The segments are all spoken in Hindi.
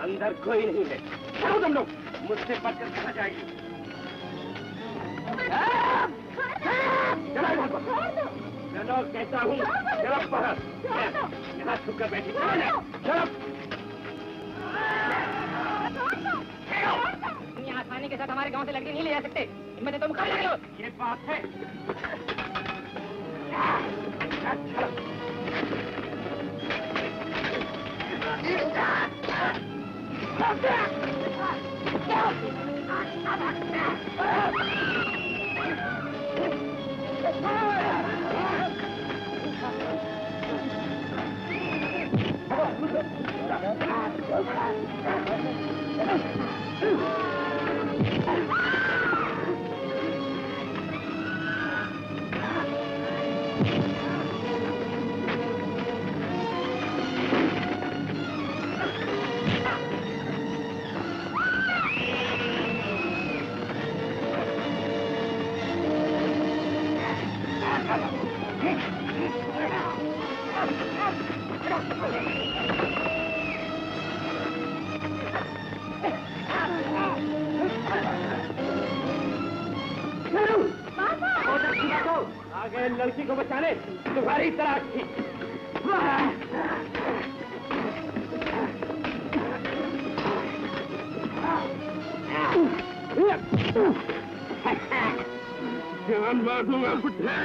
अंदर कोई नहीं है। चलो तुम लोग, मुझसे बचकर कहा जाएगी। चलो कहता हूँ, चलो बाहर। यहाँ छुप कर बैठी चलो। तुम आसानी के साथ हमारे गांव से लड़की नहीं ले जा सकते। इनमें से तो मुकाबला करो। ये बात है। आगे लड़की को बचाने तुम्हारी तलाश थी। जान मार दूंगा बुढ़े।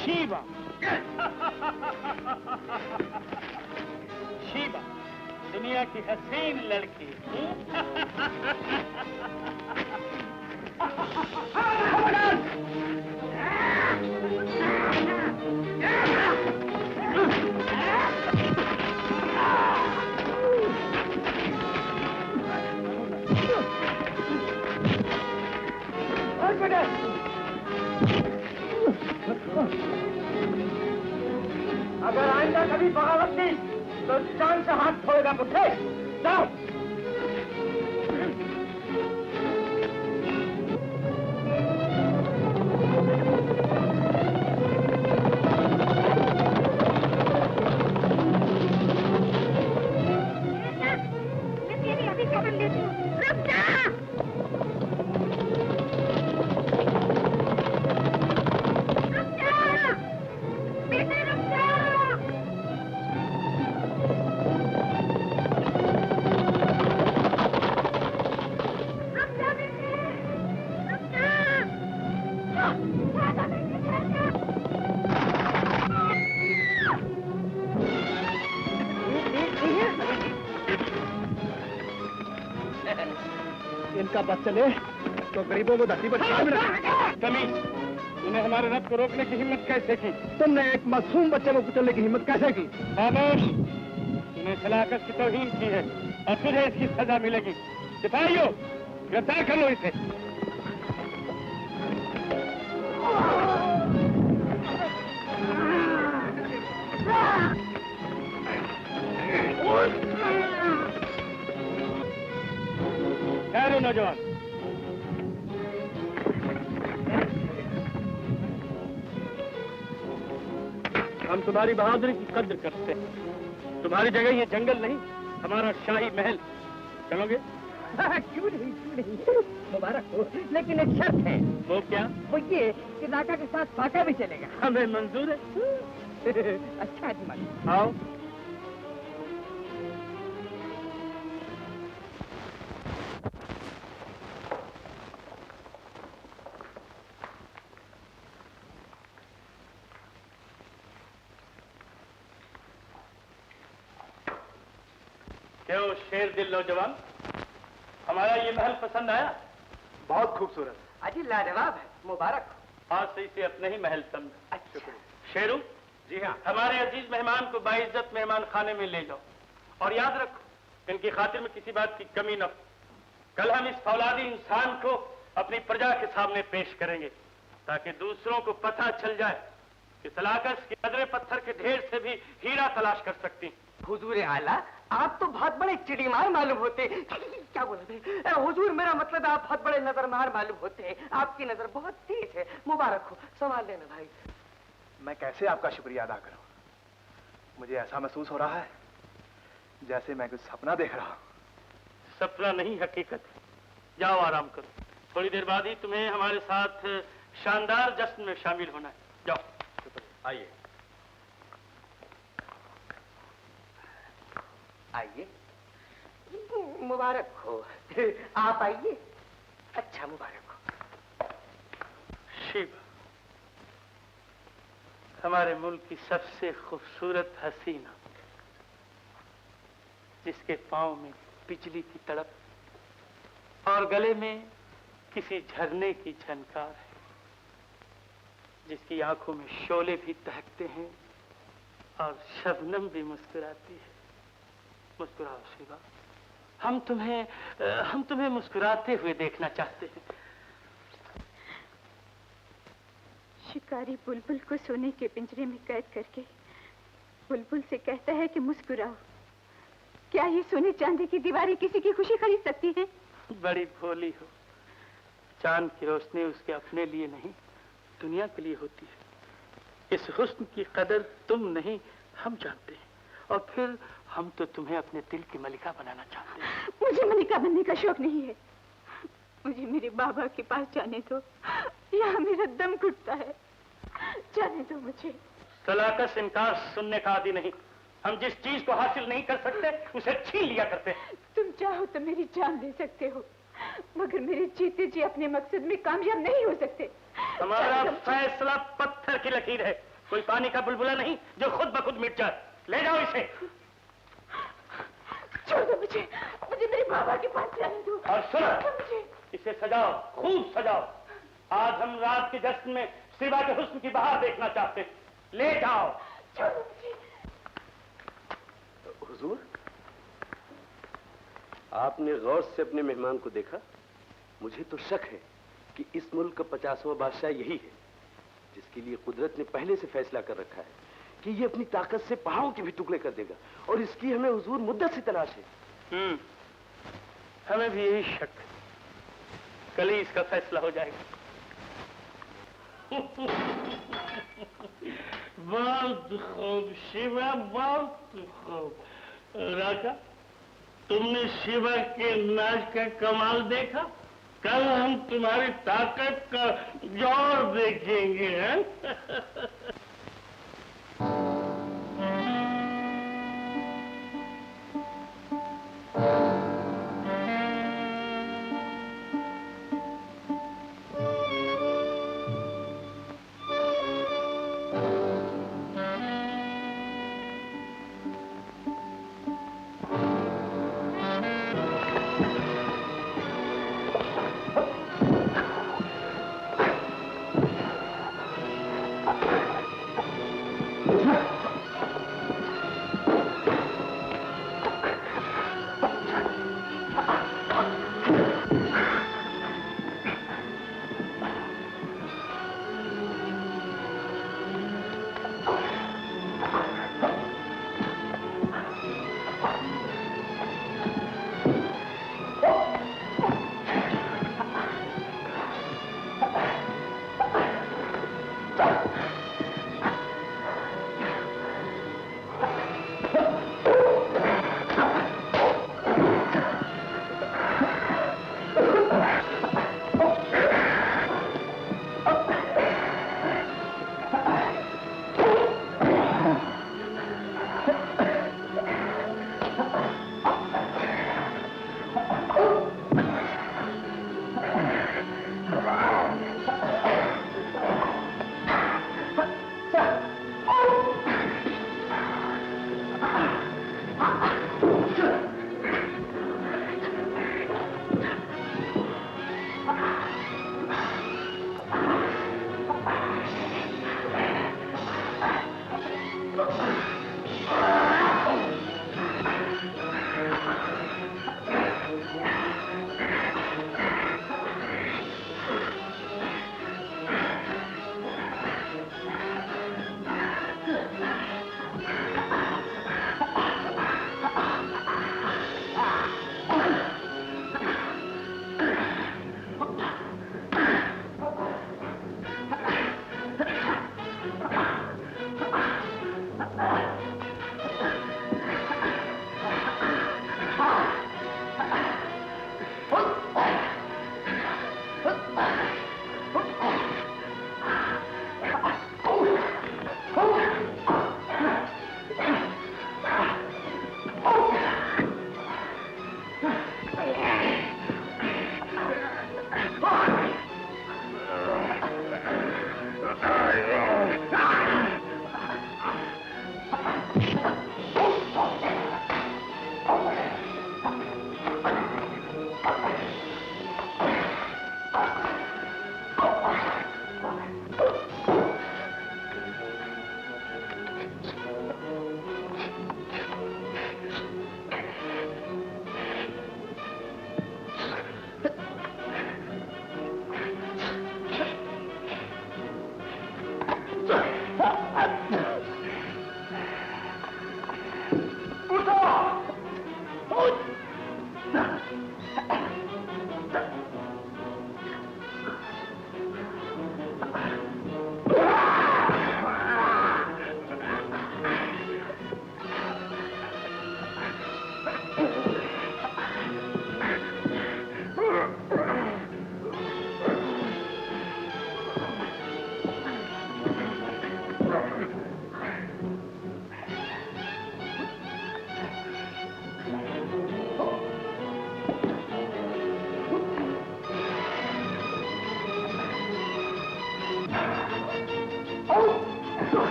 शीबा शीबा दुनिया की हसीन लड़की। अगर आइंदा कभी बगावत की तो जान से हाथ छोड़ेगा बुढ़े। जाओ। इनका बस चले तो गरीबों को धरती पर छाया में रखें। तमीज, तूने हमारे रथ को रोकने की हिम्मत कैसे की? तुमने एक मासूम बच्चे को कुचलने की हिम्मत कैसे की? खामोश! तूने सलाकत की तौहीन की है और तुझे इसकी सजा मिलेगी। सिपाहियों, गिरफ्तार कर लो इसे। ठहरो नौजवान। हम तुम्हारी बहादुरी की कद्र करते हैं। तुम्हारी जगह ये जंगल नहीं, हमारा शाही महल। चलोगे? क्यों नहीं मुबारक हो, लेकिन एक शर्त है। वो क्या? वो ये कि नाका के साथ फाका भी चलेगा। हमें मंजूर है। अच्छा है तुम्हारी। आओ। क्यों शेर दिल नौजवान, हमारा ये महल पसंद आया? बहुत खूबसूरत। अजी लाजवाब है, मुबारक हो। आज से इसे अपने ही महल समझ। अच्छा। शेरू, जी हाँ। हमारे अजीज मेहमान को बाइज्जत मेहमान खाने में ले जाओ और याद रखो इनकी खातिर में किसी बात की कमी न हो। कल हम इस फौलादी इंसान को अपनी प्रजा के सामने पेश करेंगे ताकि दूसरों को पता चल जाए कि सलाकस के कदरे पत्थर के ढेर से भी हीरा तलाश कर सकती। हुजूर आला, आप तो बहुत बड़े चिड़ीमार मालूम होते। क्या बोल रहे? हुजूर, मेरा मतलब आप बहुत बड़े नजरमार मालूम होते हैं। आपकी नजर बहुत तेज है। मुबारक हो, संभाल लेना भाई। मैं कैसे आपका शुक्रिया अदा करूं? मुझे ऐसा महसूस हो रहा है जैसे मैं कुछ सपना देख रहा हूं। सपना नहीं, हकीकत है। जाओ आराम करो, थोड़ी देर बाद ही तुम्हें हमारे साथ शानदार जश्न में शामिल होना है। जाओ। आइए। आइए। मुबारक हो। आप आइए। अच्छा, मुबारक हो। शिव, हमारे मुल्क की सबसे खूबसूरत हसीना, जिसके पांव में बिजली की तड़प और गले में किसी झरने की झनकार है, जिसकी आंखों में शोले भी दहकते हैं और शबनम भी मुस्कुराती है। मुस्कुराओ शिवा, हम तुम्हें मुस्कुराते हुए देखना चाहते हैं। शिकारी बुलबुल को सोने के पिंजरे में कैद करके बुलबुल से कहता है कि मुस्कुराओ। क्या ये सोने चांदी की दीवारें किसी की खुशी खरीद सकती हैं? बड़ी भोली हो। चांद की रोशनी उसके अपने लिए नहीं, दुनिया के लिए होती है। इस हुस्न की कदर तुम नहीं, हम जानते हैं। और फिर हम तो तुम्हें अपने दिल की मलिका बनाना चाहते हैं। मुझे मलिका बनने का शौक नहीं है। मुझे मेरे बाबा के पास जाने दो, यहाँ मेरा दम घुटता है। जाने दो मुझे। सलाकस इनकार सुनने का आदि नहीं। हम जिस चीज को हासिल नहीं कर सकते उसे छीन लिया करते हैं। तुम चाहो तो मेरी जान दे सकते हो, मगर मेरे जीते जी अपने मकसद में कामयाब नहीं हो सकते। हमारा फैसला पत्थर की लकीर है, कोई पानी का बुलबुला नहीं जो खुद ब खुद मिट जाए। ले जाओ इसे। छोड़ दो मुझे मेरे बाबा के पास जाने दो। और सुनो, इसे सजाओ, खूब सजाओ। आज हम रात के जश्न में शिवा के हुस्न की बहार देखना चाहते हैं। ले जाओ। छोड़ दो मुझे। हुजूर, आपने गौर से अपने मेहमान को देखा? मुझे तो शक है कि इस मुल्क का 50वां बादशाह यही है, जिसके लिए कुदरत ने पहले से फैसला कर रखा है कि ये अपनी ताकत से पहाड़ों के भी टुकड़े कर देगा, और इसकी हमें हुजूर मुद्दत से तलाश है। हमें भी यही शक। कल ही इसका फैसला हो जाएगा। बहुत खूब शिवा, बहुत खूब। राजा, तुमने शिवा के नाच का कमाल देखा? कल हम तुम्हारी ताकत का जोर देखेंगे। हैं?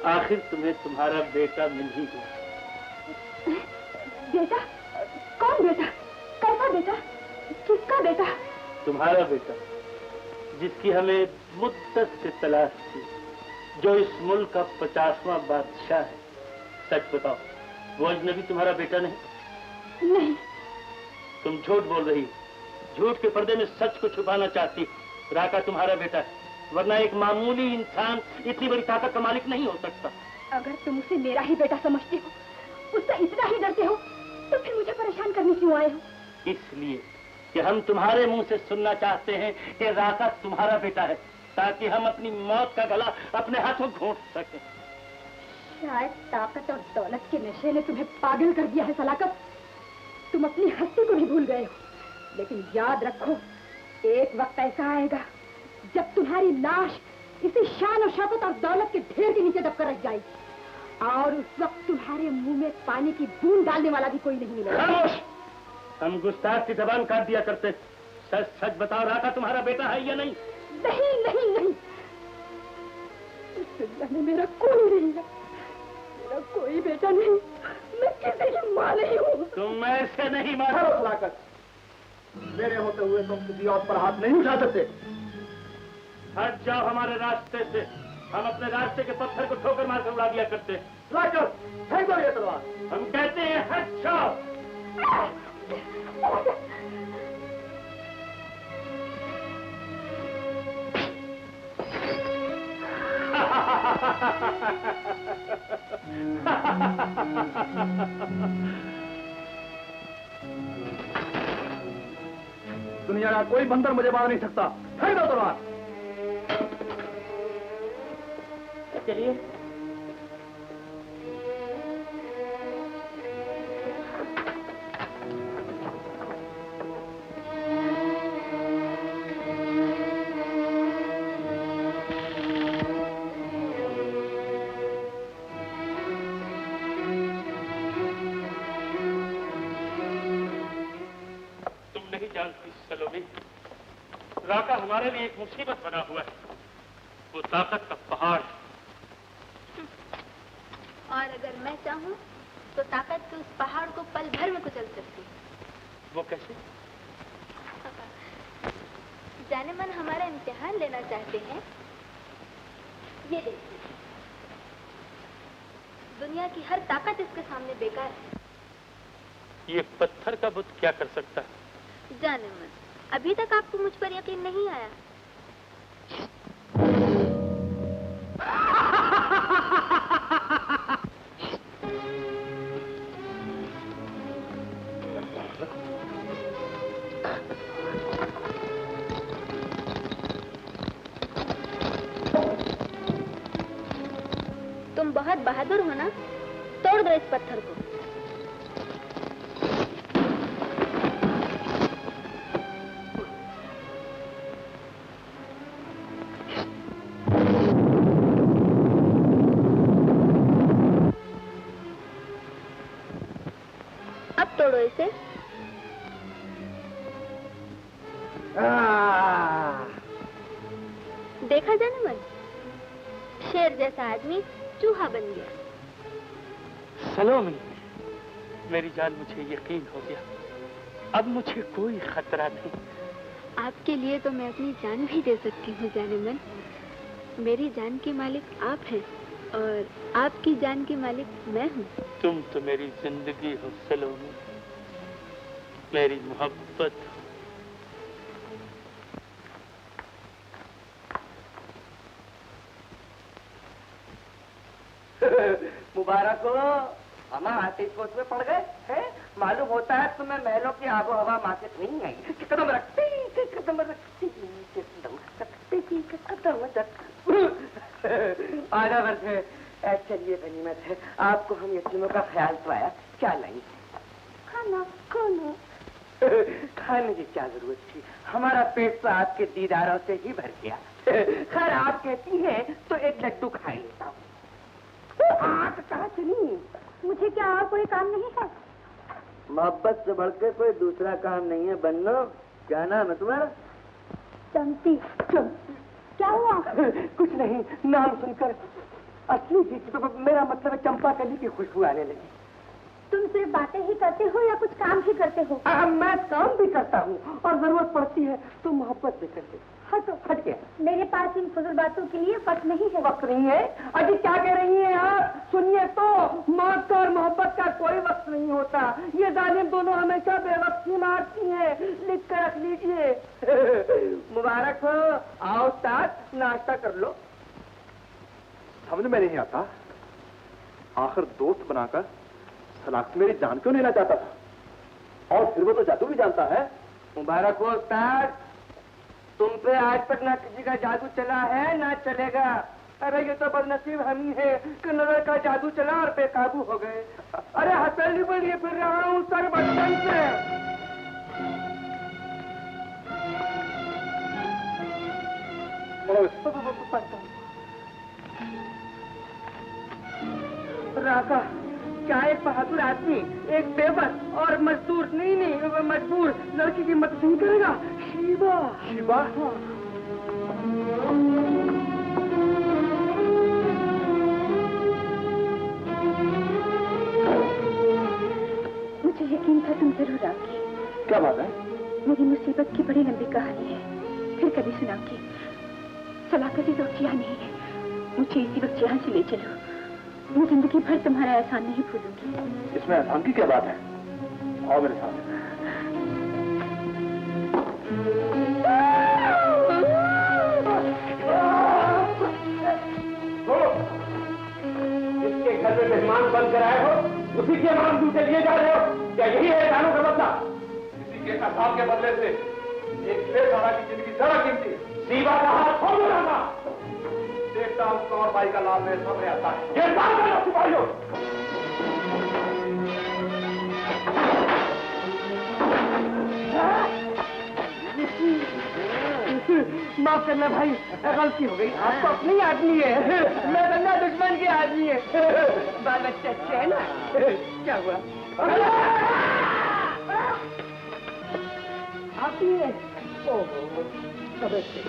आखिर तुम्हें तुम्हारा बेटा मिल ही गया। बेटा? कौन बेटा? कैसा बेटा? किसका बेटा? तुम्हारा बेटा, जिसकी हमें मुद्दत से तलाश थी, जो इस मुल्क का 50वां बादशाह है। सच बताओ, वो अजनबी तुम्हारा बेटा नहीं? नहीं। तुम झूठ बोल रही हो। झूठ के पर्दे में सच को छुपाना चाहती हो। राका तुम्हारा बेटा है, वरना एक मामूली इंसान इतनी बड़ी ताकत का मालिक नहीं हो सकता। अगर तुम उसे मेरा ही बेटा समझते हो, उससे इतना ही डरते हो, तो फिर मुझे परेशान करने क्यों आए हो? इसलिए कि हम तुम्हारे मुंह से सुनना चाहते हैं कि राका तुम्हारा बेटा है, ताकि हम अपनी मौत का गला अपने हाथों घोंट सकें। शायद ताकत और दौलत के नशे ने तुम्हें पागल कर दिया है सलाकत। तुम अपनी हस्ती को भी भूल गए हो। लेकिन याद रखो, एक वक्त ऐसा आएगा जब तुम्हारी लाश इसी शान और शौकत और दौलत के ढेर के नीचे दबकर रह जाएगी, और उस वक्त तुम्हारे मुंह में पानी की बूंद डालने वाला भी कोई नहीं मिलेगा। खामोश! हम गुस्ताख की जबान काट दिया करते। सच सच बताओ, राका तुम्हारा बेटा है या नहीं? नहीं नहीं नहीं, इस दुनिया में मेरा कोई नहीं है, मेरा कोई बेटा नहीं, मैं किसी की माँ नहीं हूँ। तुम ऐसे नहीं मानो। सलाकत, मेरे होते हुए तुम किसी और पर हाथ नहीं उठा सकते। हट जाओ हमारे रास्ते से। हम अपने रास्ते के पत्थर को ठोकर मार कर उड़ा दिया करते। सलाकत, फेंक दो ये तलवार। हम कहते हैं हट जाओ। दुनिया का कोई बंदर मुझे मार नहीं सकता। फेंक दो तलवार। चलिए। राका हमारे लिए एक मुसीबत बना हुआ है। वो ताकत का पहाड़। और अगर मैं चाहूँ तो ताकत के उस पहाड़ को पल भर में कुचल सकती। वो कैसे? जाने मन हमारा इम्तिहान लेना चाहते हैं? ये देखिए, दुनिया की हर ताकत इसके सामने बेकार है। ये पत्थर का बुत क्या कर सकता है? जाने मन, अभी तक आपको मुझ पर यकीन नहीं आया। तुम बहुत बहादुर हो ना? तोड़ दो इस पत्थर को। अब तोड़ो इसे। देखा जाने मन, शेर जैसा आदमी चूहा बन गया। सलोमी, मेरी जान, मुझे यकीन हो गया। अब मुझे कोई खतरा नहीं। आपके लिए तो मैं अपनी जान भी दे सकती हूँ जाने मन। मेरी जान के मालिक आप हैं और आपकी जान की मालिक मैं हूँ। तुम तो मेरी जिंदगी हो सलोमी, मेरी मोहब्बत। मुबारक हो, हम आते कोच में पड़ गए हैं। मालूम होता है तुम्हें महलों की आबो हवा मार्केट नहीं आई। कदम रखती, कदम रखती, कदम रखती, कदम रखती। आधा वर्ष है। चलिए गनीमत है, आपको हम यतीमों का ख्याल तो आया। क्या लाएंगे? खाना। खाना खाने की क्या जरूरत थी? हमारा पेट तो आपके दीदारों से ही भर गया। खैर, आप कहती हैं तो एक लड्डू खा लेता हूँ। आप कहा चली? मुझे क्या और कोई काम नहीं है? मोहब्बत से बढ़कर कोई दूसरा काम नहीं है। बन्नो, क्या नाम है तुम्हारा? चमती। क्या हुआ? कुछ नहीं, नाम सुनकर असली चीज तो मेरा मतलब है चंपा कली की खुशबू आने लगी। तुम सिर्फ बातें ही करते हो या कुछ काम भी करते हो? मैं काम भी करता हूँ और जरूरत पड़ती है तो मोहब्बत भी करते। हटो, हट गया। मेरे पास इन फजूल बातों के लिए वक्त नहीं है। वक्त नहीं है? अजी क्या कह रही हैं आप? सुनिए तो, मौत का और मोहब्बत का कोई वक्त नहीं होता। ये जालिम दोनों हमेशा बेवक्ती मारती हैं। लिख कर रख लीजिए। मुबारक हो। आओ साथ नाश्ता कर लो। समझ में नहीं आता, आखिर दोस्त बनाकर सलाख से मेरी जान क्यों लेना चाहता था? और फिर वो तो जादू भी जानता है। मुबारक हो उस्ताद, तुम पे आज तक ना किसी का जादू चला है ना चलेगा। अरे ये तो बदनसीब हम ही है कि नजर का जादू चला और बेकाबू हो गए। अरे हथेली पर लिए फिर रहा हूँ सर बचपन से। राका, क्या एक बहादुर आदमी एक बेबस और मजदूर नहीं मजबूर लड़की की मदद नहीं करेगा? शिवा, शिवा? मुझे यकीन था तुम जरूर आओगे। क्या बात है? मेरी मुसीबत की बड़ी लंबी कहानी है, फिर कभी सुनाऊंगी। सलाकती तो यहाँ नहीं है, मुझे इसी वक्त यहाँ से ले चलो। मैं जिंदगी भर तुम्हारा एहसान नहीं भूलूंगी। इसमें एहसान की क्या बात है? आओ मेरे साथ। जिसके घर में मेहमान बन कर आए हो, उसी के मान दूसरे लिए जा रहे हो? क्या यही है एहसानों का बदला? किसी के एहसान के बदले से एक बेसहारा की जिंदगी ज्यादा कीमती। शिवा का हाथ खोल डालना। देखता हूँ कौन भाई का लाल मेरे सामने आता है। गिरफ्तार करो सिपाहियों। माफ करना भाई, गलती हो गई। आपको अपनी आदमी है, मैं बंदा दुश्मन की आदमी है। बाल बच्चे अच्छे है ना? क्या हुआ? आप ही है? ओहो, सब अच्छे।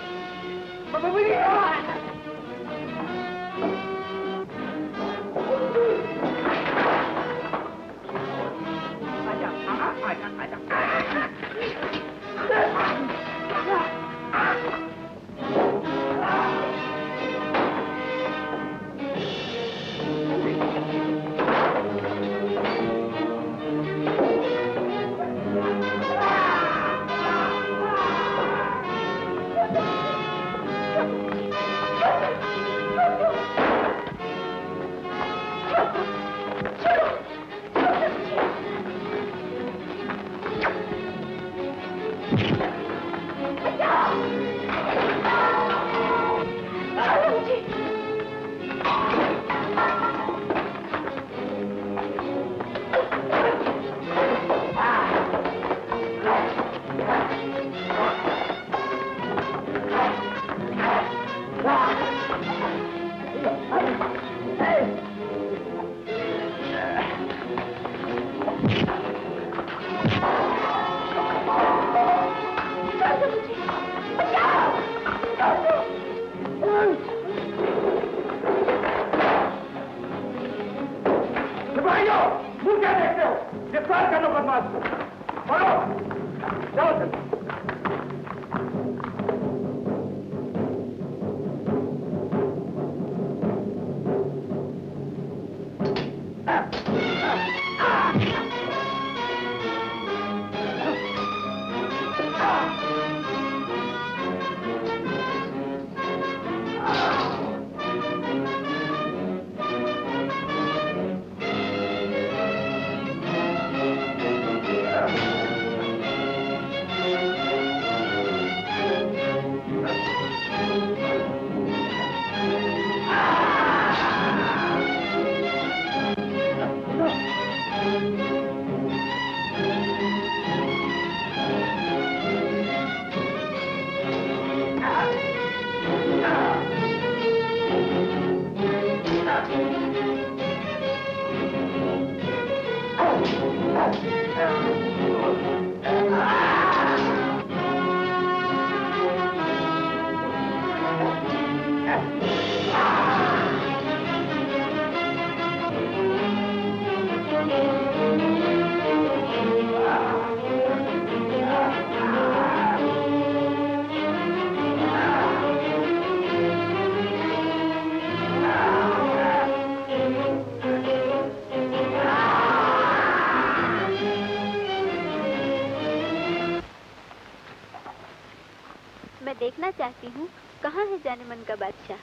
देखना चाहती हूँ कहाँ है जाने मन का बादशाह।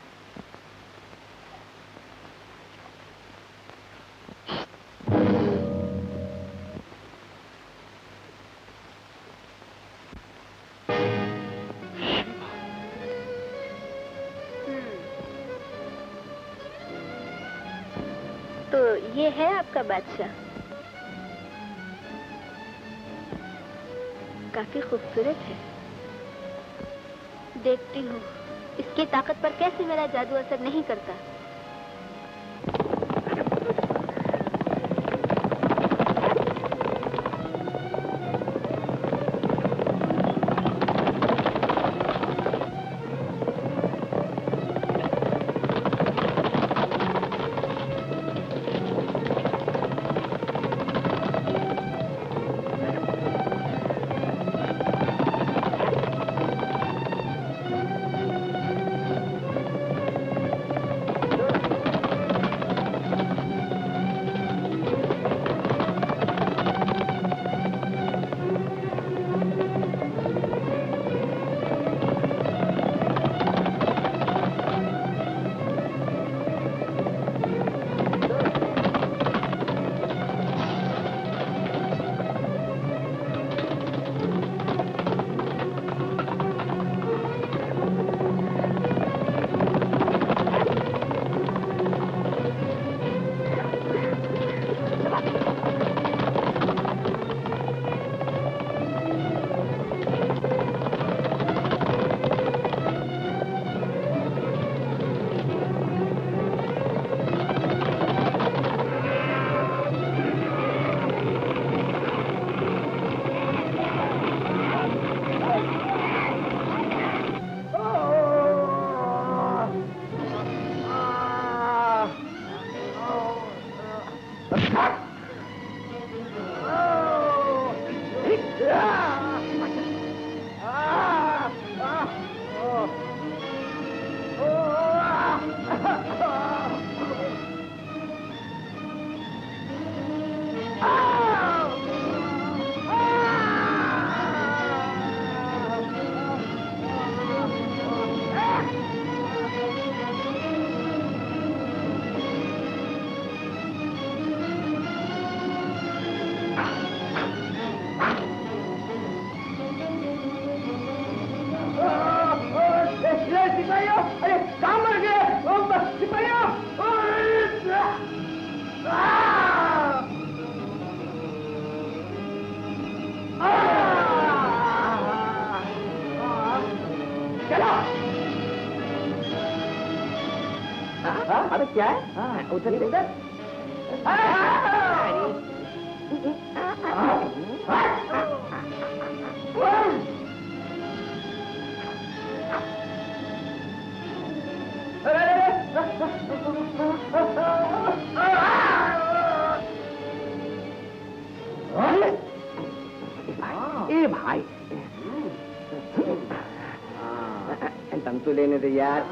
तो ये है आपका बादशाह। काफी खूबसूरत है। देखती हूँ इसकी ताकत पर कैसे मेरा जादू असर नहीं करता। अरे क्या है? उधर उधर ए भाई दम तो लेने दे यार।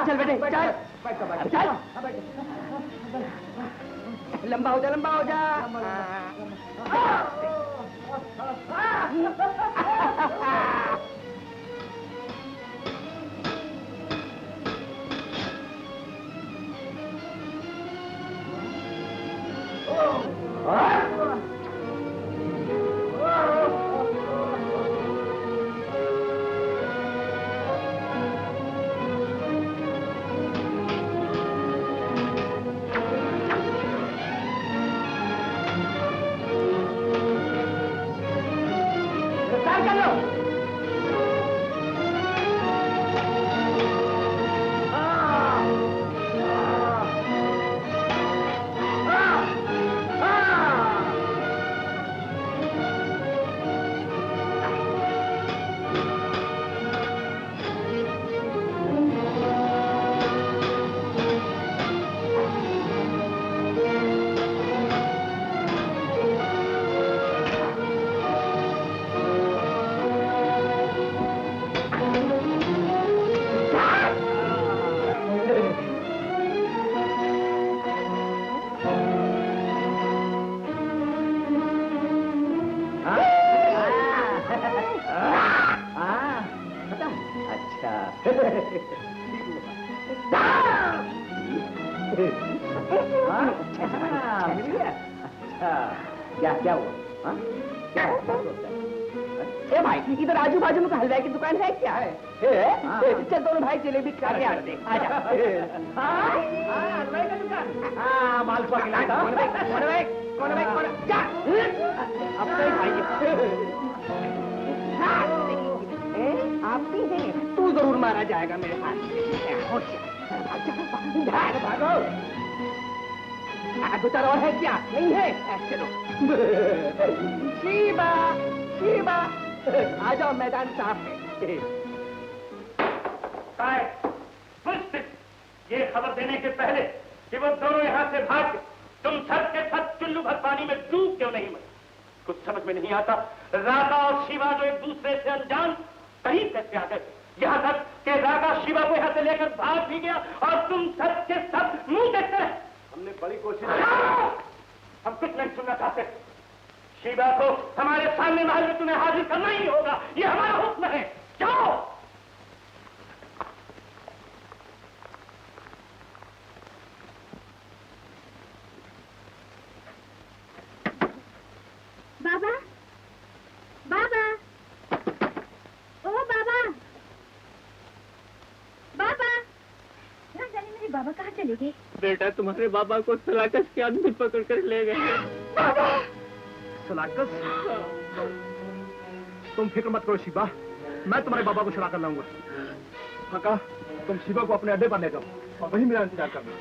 चल बेटे चल चल लंबा हो जा लंबा हो जा। मिल गया। क्या क्या हुआ? क्या ए भाई, इधर आजू बाजू में हलवाई की दुकान है क्या है? चल दोनों भाई जलेबी खा के आते हैं। आजा। हलवाई का दुकान। मालपुआ खिलाता। कौन भाई? क्या? अब तो भाई आप भी हैं, तू जरूर मारा जाएगा मेरे हाथ से। भागो। दो चार और है क्या? नहीं है? चलो। शिवा, शिवा, आ जाओ, मैदान साफ है। ये खबर देने के पहले कि वो दोनों यहाँ से भाग गए, तुम सब के सब चुल्लू भर पानी में डूब क्यों नहीं मरे? कुछ समझ में नहीं आता। राधा और शिवा जो एक दूसरे से अनजान करीब कैसे आ गए? यहाँ तक कि राधा शिवा को यहाँ से लेकर भाग भी गया और तुम सब के सब मुंह देखते रहे। हमने बड़ी कोशिश हम कुछ नहीं सुनना चाहते। शिवा को हमारे सामने महल में तुम्हें हाजिर करना ही होगा, ये हमारा हुक्म है। जाओ। बाबा, बाबा, ओ बाबा, बाबा, यहाँ जाने मेरे बाबा कहाँ चले गए? बेटा, तुम्हारे बाबा को सलाकस के आदमी पकड़ कर ले गए। बाबा, सलाकस? तुम फिक्र मत करो शिवा, मैं तुम्हारे बाबा को छुड़ा कर लाऊंगा। काका, तुम शिवा को अपने अड्डे पर ले जाओ और वहीं मेरा इंतजार करना।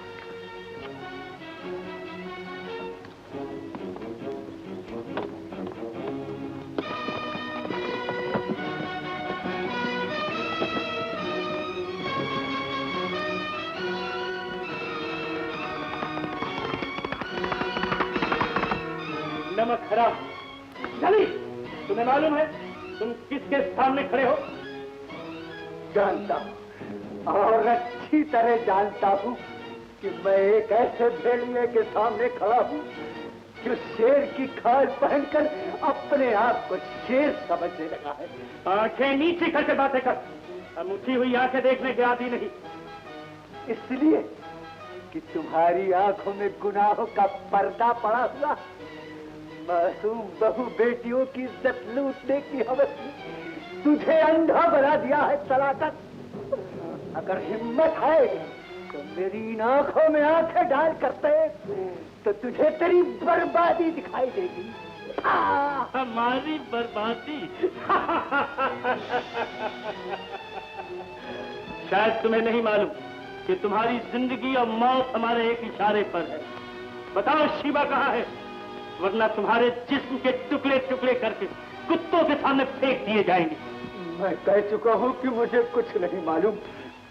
नमक खराब। जल्दी, तुम्हें मालूम है तुम किसके सामने खड़े हो? जानता हूँ और अच्छी तरह जानता हूँ कि मैं एक ऐसे भेड़िए के सामने खड़ा हूँ जो शेर की खाल पहनकर अपने आप को शेर समझने लगा है। आंखें नीचे करके बातें कर। हम उठी हुई आंखें देखने के आदी नहीं। इसलिए कि तुम्हारी आंखों में गुनाहों का पर्दा पड़ा हुआ, मासूम बहू बेटियों की इज्जत लूटने की हवस ने तुझे अंधा बना दिया है सलाकत। अगर हिम्मत है तो मेरी इन आंखों में आंखें डाल करते तो तुझे तेरी बर्बादी दिखाई देगी। हमारी बर्बादी? शायद तुम्हें नहीं मालूम कि तुम्हारी जिंदगी और मौत हमारे एक इशारे पर है। बताओ शिवा कहाँ है, वरना तुम्हारे जिस्म के टुकड़े टुकड़े करके कुत्तों के सामने फेंक दिए जाएंगे। मैं कह चुका हूँ कि मुझे कुछ नहीं मालूम,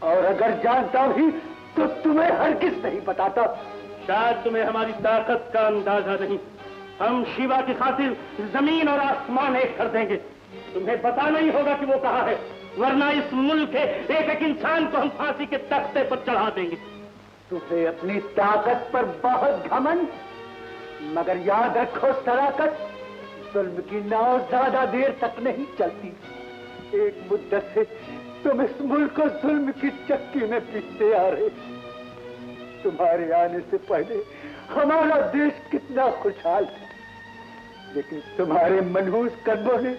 और अगर जानता भी तो तुम्हें हरगिज़ नहीं बताता। शायद तुम्हें हमारी ताकत का अंदाजा नहीं। हम शिवा की खातिर जमीन और आसमान एक कर देंगे। तुम्हें बताना ही होगा कि वो कहाँ है, वरना इस मुल्क के एक एक इंसान को हम फांसी के तख्ते पर चढ़ा देंगे। तुम्हें अपनी ताकत पर बहुत घमंड, मगर याद रखो सलाकत, जुल्म की नाव ज्यादा देर तक नहीं चलती। एक मुद्दत से तुम इस मुल्क को जुल्म की चक्की में पीसते आ रहे। तुम्हारे आने से पहले हमारा देश कितना खुशहाल था, लेकिन तुम्हारे मनहूस कदमों ने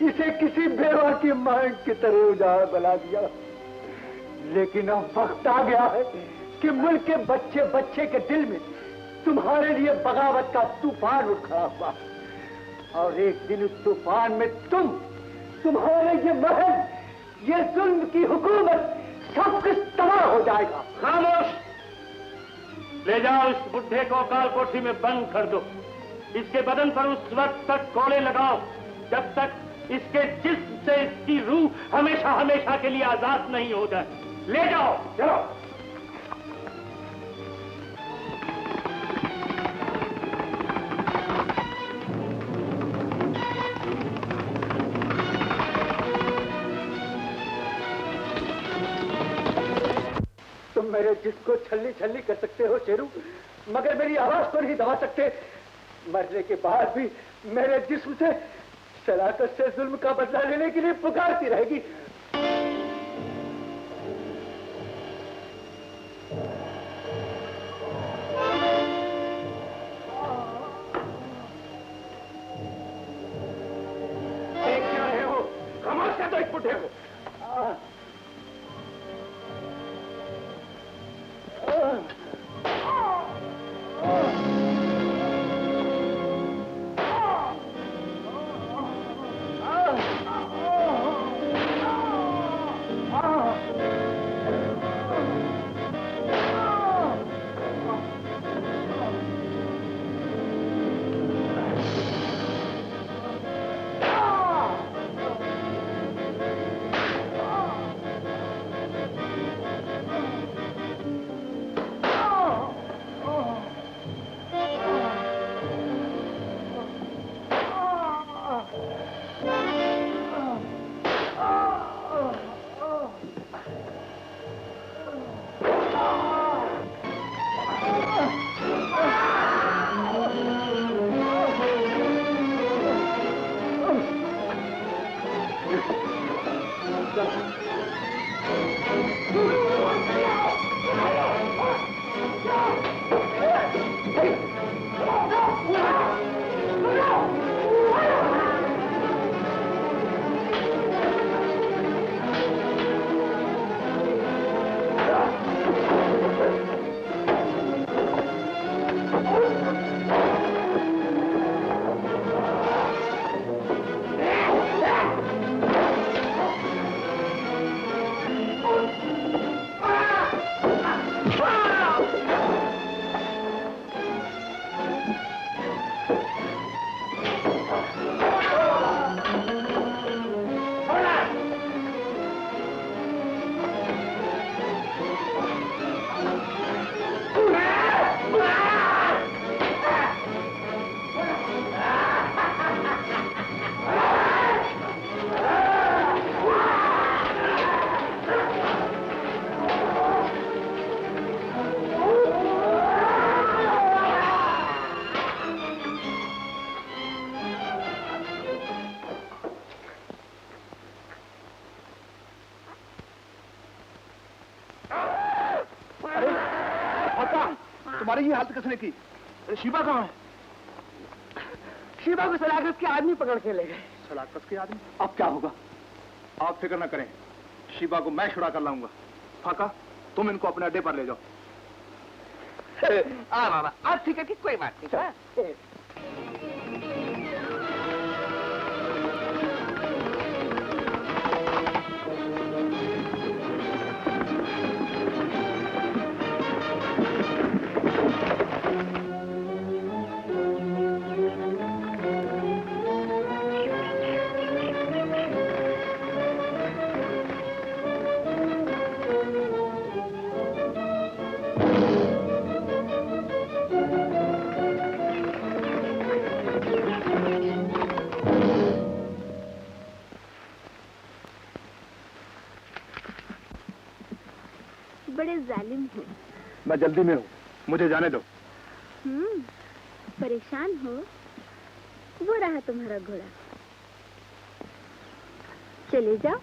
इसे किसी बेवा की मांग की तरह उजाड़ बना दिया। लेकिन अब वक्त आ गया है कि मुल्क के बच्चे बच्चे के दिल में तुम्हारे लिए बगावत का तूफान उठ खड़ा हुआ, और एक दिन उस तूफान में तुम्हारे ये महल, ये जुल्म की हुकूमत सब कुछ तबाह हो जाएगा। खामोश! ले जाओ इस बुढ़े को काल कोठी में बंद कर दो। इसके बदन पर उस वक्त तक कोड़े लगाओ जब तक इसके जिस्म से इसकी रूह हमेशा हमेशा के लिए आजाद नहीं हो जाए। ले जाओ, चलो। मेरे जिसको छल्ली छल्ली कर सकते हो शेरू, मगर मेरी आवाज को नहीं दबा सकते। मरने के बाद भी मेरे जिस्म से सलाकत से जुल्म का बदला लेने के लिए पुकारती रहेगी। दो इस बुढ़े को। तुम्हारी ये हालत किसने की? शिवा कहाँ है? शिवा को सलाखत के आदमी पकड़ के ले गए। सलाखत के आदमी? अब क्या होगा? आप फिक्र न करें, शिवा को मैं छुड़ा कर लाऊंगा। फाका, तुम इनको अपने अड्डे पर ले जाओ। बाबा, आप फिक्र की कोई बात नहीं। बड़े जालिम हो। मैं जल्दी में हूँ, मुझे जाने दो। परेशान हो? वो रहा तुम्हारा घोड़ा, चले जाओ।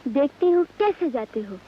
देखती हूँ कैसे जाते हो।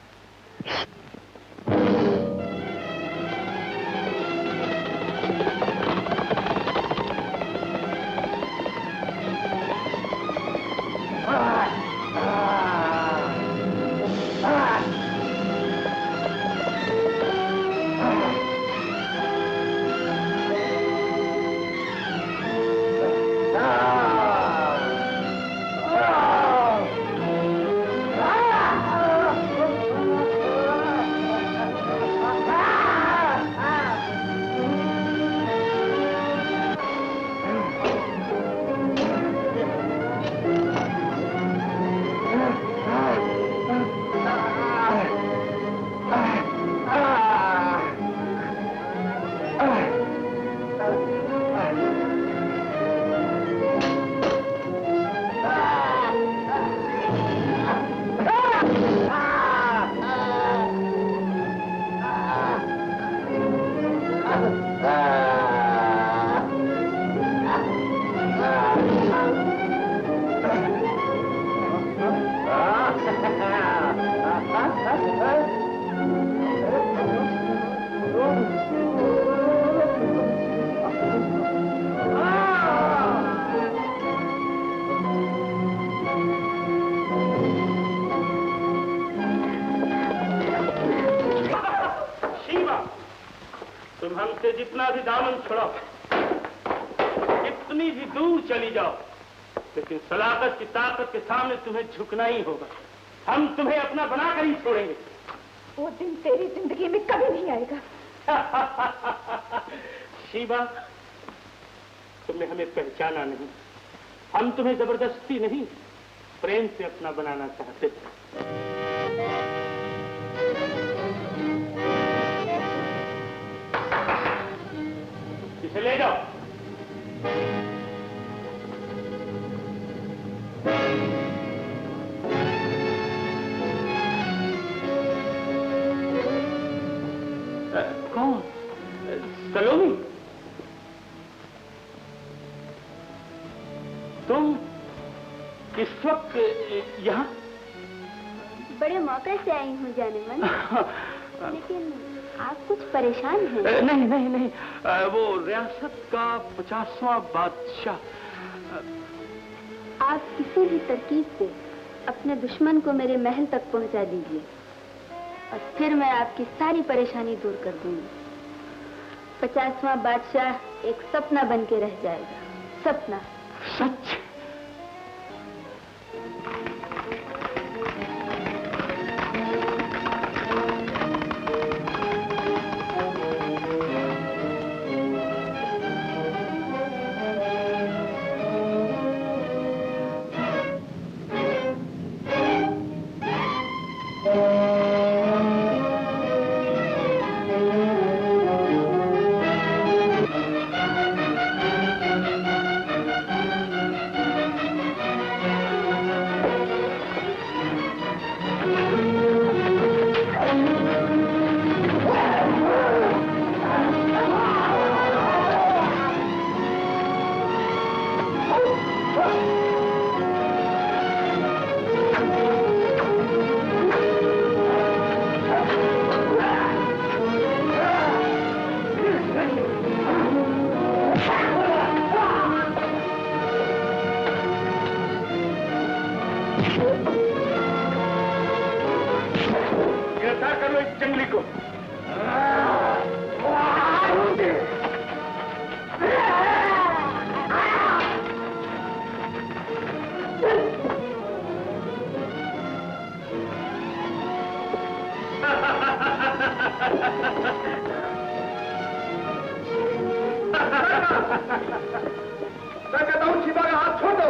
तुम हमसे जितना भी दामन छुड़ाओ, कितनी भी दूर चली जाओ, लेकिन सलाकत की ताकत के सामने तुम्हें झुकना ही होगा। हम तुम्हें अपना बनाकर ही छोड़ेंगे। वो दिन तेरी जिंदगी में कभी नहीं आएगा। शीबा, तुमने हमें पहचाना नहीं। हम तुम्हें जबरदस्ती नहीं, प्रेम से अपना बनाना चाहते थे। इसे ले जाओ। कौन? सलोनी, तुम इस वक्त यहाँ? बड़े मौके से आई हूँ जाने मन। लेकिन आप कुछ परेशान हैं? नहीं नहीं नहीं, वो रियासत का 50वां बादशाह। आप किसी भी तरकीब से अपने दुश्मन को मेरे महल तक पहुंचा दीजिए और फिर मैं आपकी सारी परेशानी दूर कर दूंगी। 50वां बादशाह एक सपना बन के रह जाएगा। सपना। सच? मैं कहता हूँ शिवा का हाथ छोड़ दो।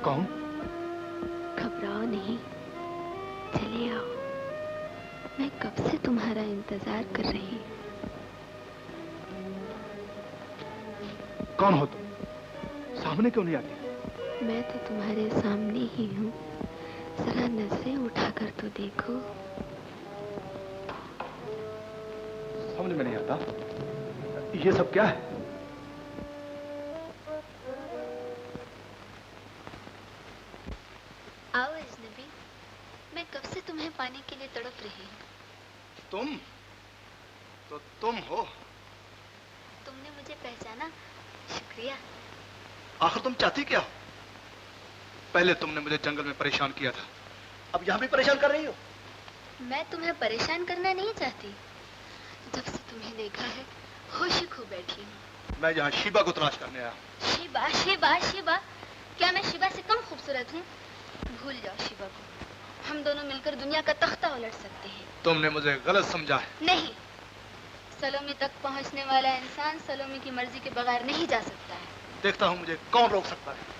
कौन? घबराओ नहीं, चले आओ। मैं कब से तुम्हारा इंतजार कर रही हूँ। कौन हो तुम? सामने क्यों नहीं आती? मैं तो तुम्हारे सामने ही हूँ, जरा नजरें उठाकर तो देखो। समझ में नहीं आता, ये सब क्या है? आओ अजनबी, मैं कब से तुम्हें पाने के लिए तड़प रही हूँ। तुम? तो तुम हो? तुमने मुझे पहचाना, शुक्रिया। आखिर तुम चाहती क्या हो? पहले तुमने मुझे जंगल में परेशान किया था, अब यहां भी परेशान कर रही हो। मैं तुम्हें परेशान करना नहीं चाहती। जब से तुम्हें देखा है होश ही खो बैठी हूँ। मैं यहाँ शिबा को तलाश करने आया। शिबा शिबा शिबा, क्या मैं शिबा से कम खूबसूरत हूँ? भूल जाओ शिबा को, हम दोनों मिलकर दुनिया का तख्ता उलट सकते हैं। तुमने मुझे गलत समझा है। नहीं, सलोमी तक पहुँचने वाला इंसान सलोमी की मर्जी के बगैर नहीं जा सकता है। देखता हूँ मुझे कौन रोक सकता है।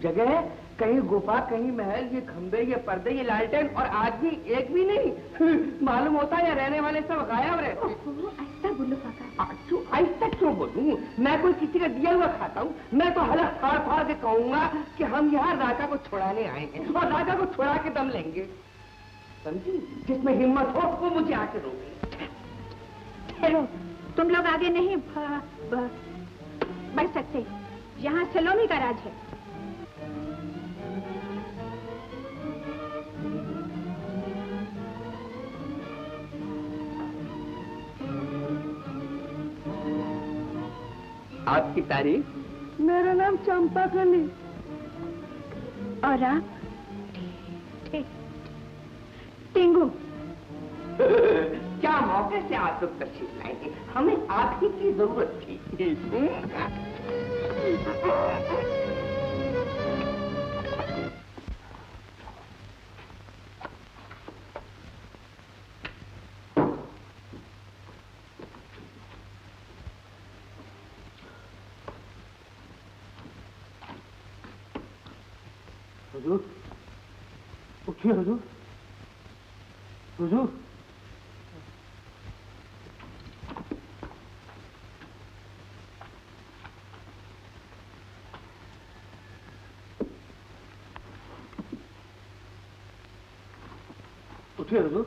जगह, कहीं गुफा, कहीं महल, ये खंबे, ये पर्दे, ये लालटेन और आदमी एक भी नहीं। मालूम होता है रहने वाले सब गायब रहते। ऐसा बोलो काका। क्यों ऐसा क्यों बोलूं? मैं कोई किसी का दिया हुआ खाता हूँ? मैं तो हलक फाड़ फाड़ के कहूंगा कि हम यहाँ राजा को छुड़ाने आए हैं और राजा को छुड़ा के दम लेंगे। समझी? जिसमें हिम्मत हो वो मुझे आके रोके। ठहरो, तुम लोग आगे नहीं बढ़ सकते। यहाँ सलोमी का राज है। आपकी तारीफ? मेरा नाम चंपाकली। और आप? टिंगू। क्या मौके से आप लोग तशरीफ लाएंगे? हमें आप ही की जरूरत थी। हुजूर, उठिए हुजूर। हुजूर, उठिए हुजूर।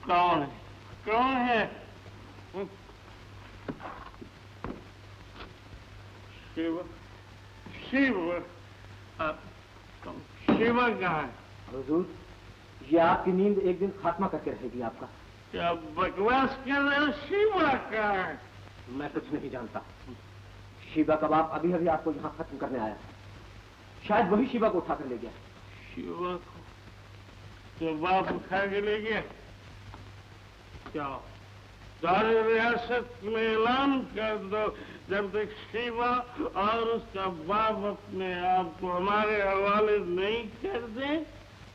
कौन है? कौन है? शिव, शिव, शिवा कहाँ है? हुजूर, ये आपकी नींद एक दिन खात्मा करके रहेगी आपका। क्या बकवास कर रहे हो? शिवा कहाँ है? मैं कुछ नहीं जानता। शिवा का बाप अभी अभी आपको यहाँ खत्म करने आया। शायद वही शिवा को उठाकर ले गया। शिवा को तो बाप उठा के ले गया? जाओ, सारे रियासत में ऐलान कर दो, जब तक शिवा और उसका बाप अपने आप को हमारे हवाले नहीं कर दे,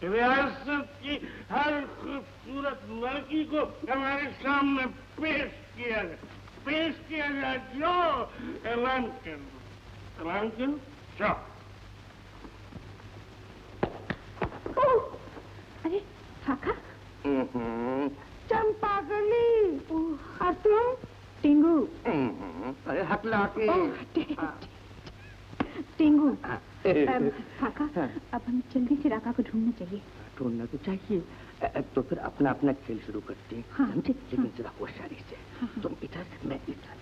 रियासत की हर खूबसूरत लड़की को हमारे सामने पेश किया जाए। जो ऐलान कर दो, ऐलान करो। चलो। अरे फाका, चंपा गली, और तुम टिंगू। अरे हटला के टिंगू। फाका, अब हमें जल्दी से राका को ढूंढना चाहिए। ढूंढना तो चाहिए, तो फिर अपना अपना खेल शुरू करते हैं। हाँ, समझे? लेकिन जरा होशियारी से। तुम इधर, मैं इधर।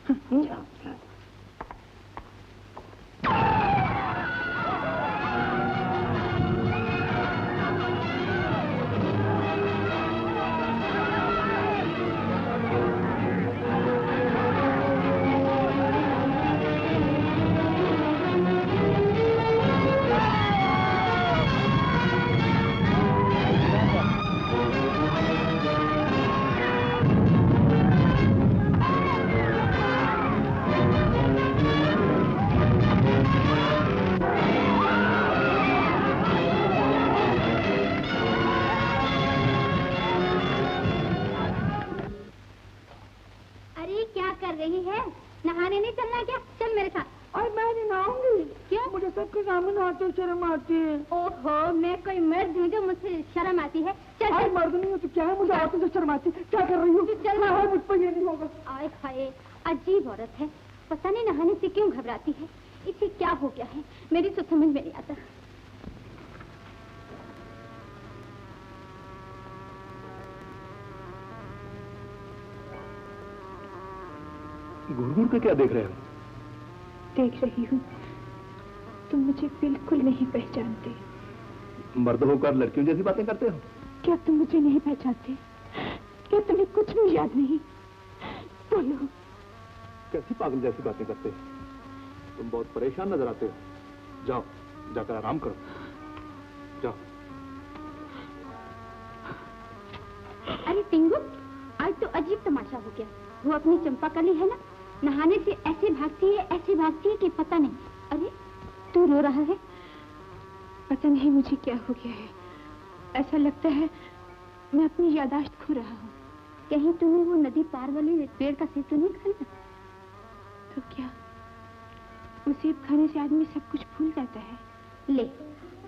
नहाने नहीं चलना क्या? चल मेरे साथ। और मैं नहीं नहाऊंगी। क्यों? मुझे सबके सामने नहाते शर्म आती है। ओहो, मैं कोई मर्द हूँ जो मुझसे शर्म आती है? चल चल। मर्द नहीं हो तो क्या है, मुझे आते से शर्म आती है। क्या कर रही हूँ? चल। हाँ, मुझ पर ये नहीं होगा। आए हाय, अजीब औरत है, पता नहीं नहाने से क्यों घबराती है। इसे क्या हो गया है, मेरी तो समझ में नहीं आता। घूर-घूर के क्या देख रहे हो? देख रही हूँ, तुम मुझे बिल्कुल नहीं पहचानते। मर्द होकर लड़कियों जैसी बातें करते हो? क्या तुम मुझे नहीं पहचानते? क्या तुम्हें कुछ भी याद नहीं? बोलो। कैसी पागल जैसी बातें करते हो? तुम बहुत परेशान नजर आते हो। जाओ, जाकर आराम करो। जाओ। अरे टिंगू, आज तो अजीब तमाशा हो गया। वो अपनी चंपाकली है ना, नहाने से ऐसे भागती है कि पता नहीं। अरे तू रो रहा है? पता नहीं मुझे क्या हो गया है, ऐसा लगता है मैं अपनी यादाश्त खो रहा हूँ। कहीं तुम्हें वो नदी पार वाली पेड़ का सेब तो नहीं खा लिया? तो क्या वो सेब खाने से आदमी सब कुछ भूल जाता है? ले,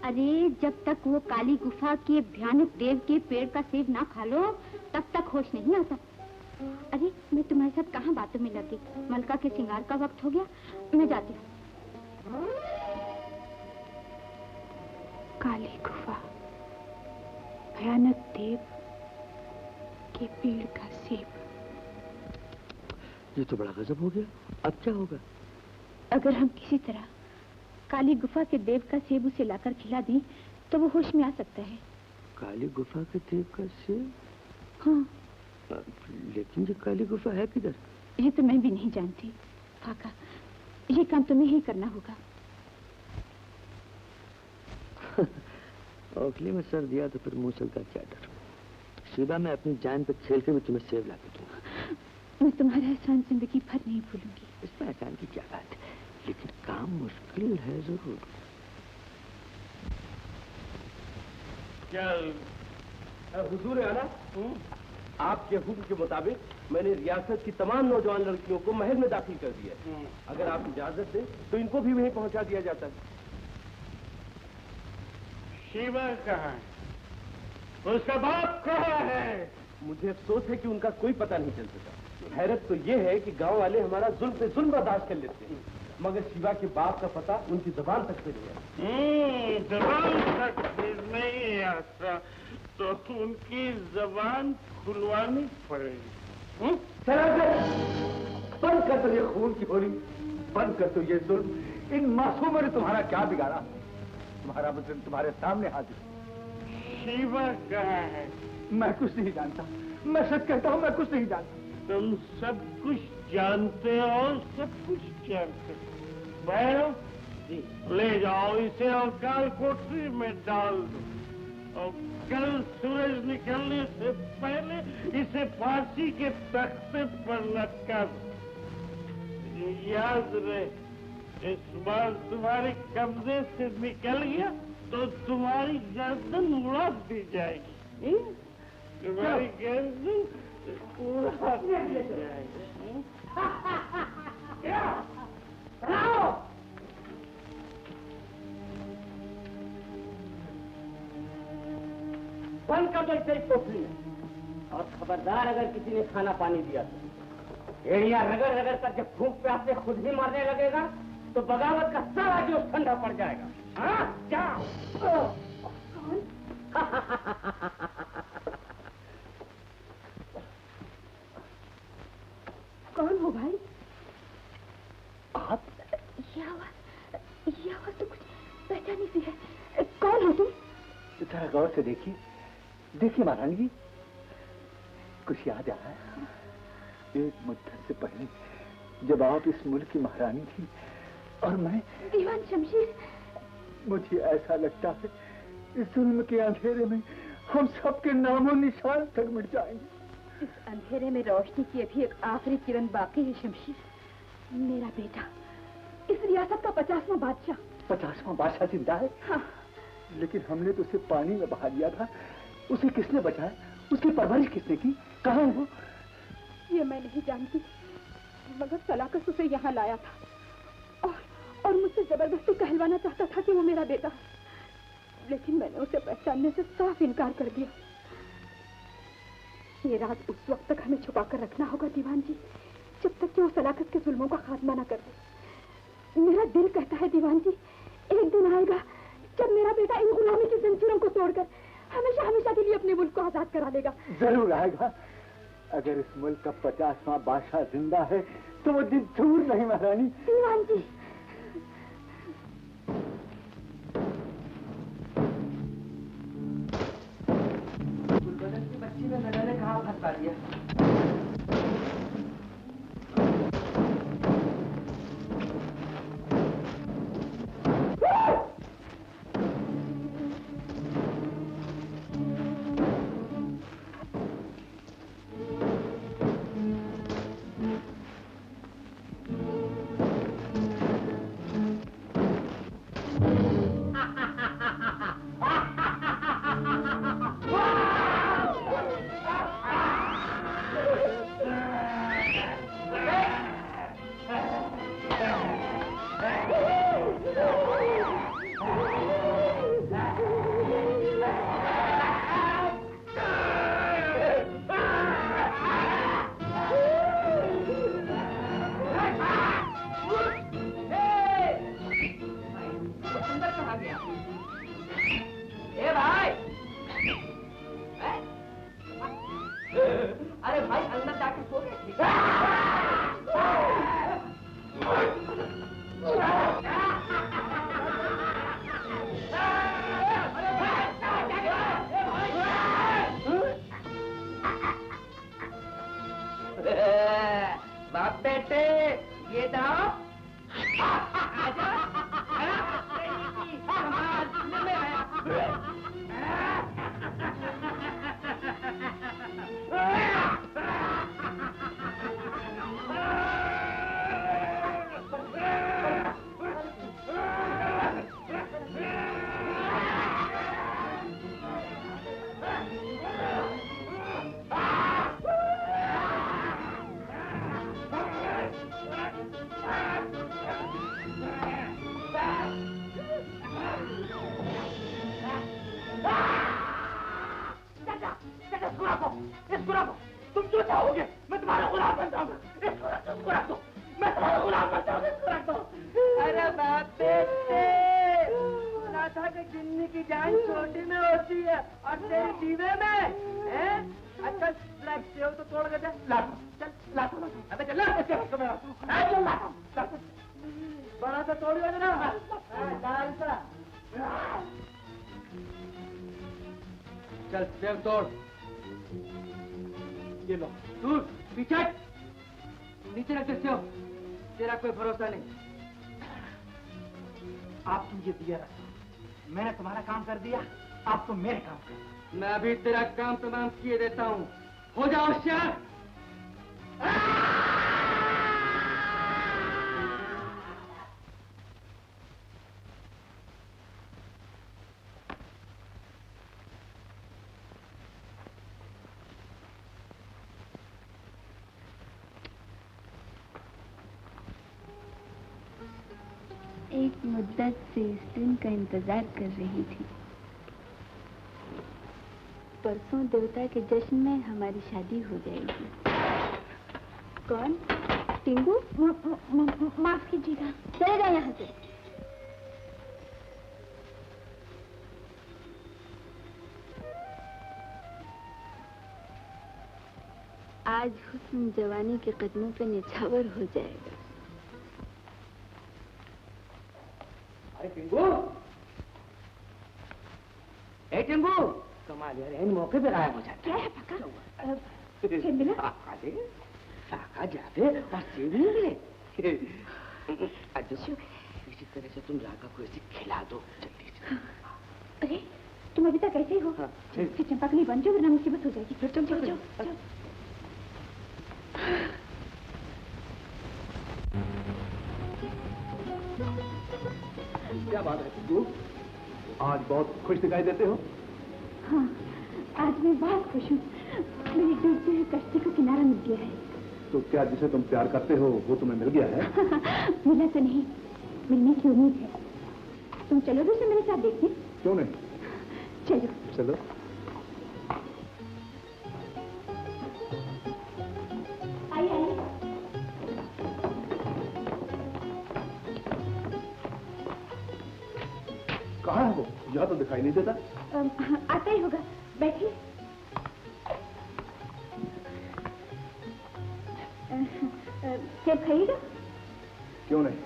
अरे जब तक वो काली गुफा के भयानक देव के पेड़ का सेब ना खा लो, तब तक होश नहीं आता। अरे मैं तुम्हारे साथ कहाँ बातों में लगी। मलका के श्रृंगार का वक्त हो गया, मैं जाती हूँ। काली गुफा, भयानक देव के पेड़ का सेब। ये तो बड़ा गजब हो गया। अब क्या होगा? अगर हम किसी तरह काली गुफा के देव का सेब उसे लाकर खिला दें तो वो होश में आ सकता है। काली गुफा के देव का सेब? हाँ। लेकिन ये काली गुफा है किधर? ये तो मैं भी नहीं जानती फाका, ये काम तुम्हें ही करना होगा। औखली में सर दिया तो फिर मूसल का क्या डर। शिवा, मैं अपनी जान पर खेल के भी तुम्हें सेब ला के दूंगा। मैं तुम्हारा एहसान जिंदगी भर नहीं भूलूंगी। इसमें एहसान की क्या बात है, लेकिन काम मुश्किल है जरूर। क्या हुजूर आला, आपके हुक्म के मुताबिक मैंने रियासत की तमाम नौजवान लड़कियों को महल में दाखिल कर दिया। अगर आप इजाजत दें तो इनको भी वहीं पहुंचा दिया जाता है। शिवा कहाँ है? उसका बाप कहाँ है? मुझे अफसोस है कि उनका कोई पता नहीं चल सका। हैरत तो ये है कि गांव वाले हमारा जुल्म पे जुल्म बर्दाश्त कर लेते हैं, मगर शिवा के बाप का पता उनकी जबान तक से नहीं है। जबान तक नहीं आता तो उनकी जबान खुलवानी पड़ेगी। बंद कर दो ये खून की होली, बंद कर दो ये जुल्म। इन मासूमों ने तुम्हारा क्या बिगाड़ा? तुम्हारा मुजरिम तुम्हारे सामने हाजिर। शिवा कहाँ है? मैं कुछ नहीं जानता, मैं सच कहता हूँ, मैं कुछ नहीं जानता। तुम सब कुछ जानते हो, सब कुछ जानते हो। भैरव, ले जाओ इसे और काल कोठरी में डाल दो। और कल सूरज निकलने से पहले इसे फांसी के तख्ते पर लटका दो। याद रहे, इस बार तुम्हारे कब्जे से निकल गया तो तुम्हारी गर्दन उड़ा दी जाएगी। तुम्हारी गर्दन उड़ा दी जाएगी। बंद कर दो इसे इस पोटली में, और खबरदार अगर किसी ने खाना पानी दिया तो एड़िया रगड़ रगड़ कर जब भूख प्यास से खुद ही मरने लगेगा तो बगावत का सारा जोश ठंडा पड़ जाएगा। हाँ जाओ। कौन हो भाई? आप? ये आवाज तो कुछ पहचानी सी है। कौन हो तुम? जरा गौर से देखिए, देखिए महारानी जी, कुछ याद आया? एक मुद्दत से पहले जब आप इस मुल्क की महारानी थी और मैं दीवान शमशीर। मुझे ऐसा लगता है इस जुल्म के अंधेरे में हम सबके नामों निशान तक मिट जाएंगे। इस अंधेरे में रोशनी की अभी एक आखिरी किरण बाकी है शमशीर। मेरा बेटा, इस रियासत का 50वां बादशाह। 50वां बादशाह जिंदा है? हाँ। लेकिन हमने तो उसे पानी में बहा दिया था। उसे किसने बचाया? उसकी परवरिश किसने की? कहाँ है वो? ये मैं नहीं जानती, मगर सलाकस उसे यहाँ लाया था और मुझसे जबरदस्ती कहलवाना चाहता था कि वो मेरा बेटा है। लेकिन मैंने उसे पहचानने से साफ इनकार कर दिया। ये राज उस वक्त तक हमें छुपा कर रखना होगा दीवान जी, जब तक कि वो सलाकस के जुल्मों का खात्मा न कर दे। मेरा दिल कहता है दीवान जी, एक दिन आएगा जब मेरा बेटा इन गुलामी की जंजीरों को तोड़कर हमेशा हमेशा के लिए अपने मुल्क को आजाद करा लेगा। जरूर आएगा। अगर इस मुल्क का 50वां बादशाह जिंदा है तो वो दिन दूर नहीं महारानी। दीवान जी, गुलबदन की बच्ची ने मैंने कहाँ फंसा दिया। बाप बेटे ये दाओ इसको रखो, तुम जो चाहोगे मैं तुम्हारा गुलाम बन जाऊंगा। इसको रख दो, मैं तुम्हारा गुलाम बन जाऊंगा। इसको रख दो। अरे बाप बेटे, सुना था कि जिन्नी की जान छोटी में होती है और तेरी दीवे में है। अच्छा सेव तो तोड़ के दे। चल लाता अबे चल बड़ा सा तोड़ दे ना लाल सा। चल सेव तोड़। ये लो दूर पीछे नीचे रख देते हो, तेरा कोई भरोसा नहीं। आप तुम ये दिया रखो, मैंने तुम्हारा काम कर दिया, आप तो मेरे काम करें। मैं अभी तेरा काम तमाम किए देता हूँ। हो जाओ होशियार। एक मुद्दत से इस दिन का इंतजार कर रही थी। परसों देवता के जश्न में हमारी शादी हो जाएगी। कौन? टिंगू? माफ कीजिएगा, चले जाए यहाँ से। आज हुस्न जवानी के कदमों पे निछावर हो जाएगा। अरे टिंगू, ए टिंगू, कमाल यार, इन मौके पे गायब हो जाता। क्या है पक्का? फिर मिला? काका जाते और सेब नहीं मिले। इसी तरह से तुम राका को ऐसे खिला दो जल्दी से। अरे तुम अभी तक ऐसे ही हो। फिर चंपा के लिए बन जाओ, वरना मुसीबत हो जाएगी। फिर तुम जाओ। क्या बात है टिंकू, आज बहुत खुश दिखाई देते हो। हाँ, आज मैं बहुत खुश हूँ। मेरी डूबती हुई कश्ती को किनारा मिल गया है। तो क्या जिसे तुम प्यार करते हो वो तुम्हें मिल गया है? मिला तो नहीं, मिलने की उम्मीद है। तुम चलोगे उसे मेरे साथ देखने? क्यों नहीं, चलो। चलो। आइए। कहाँ है वो? यहाँ तो दिखाई नहीं देता। आता ही होगा, बैठिए। सेब खाइएगा? क्यों नहीं।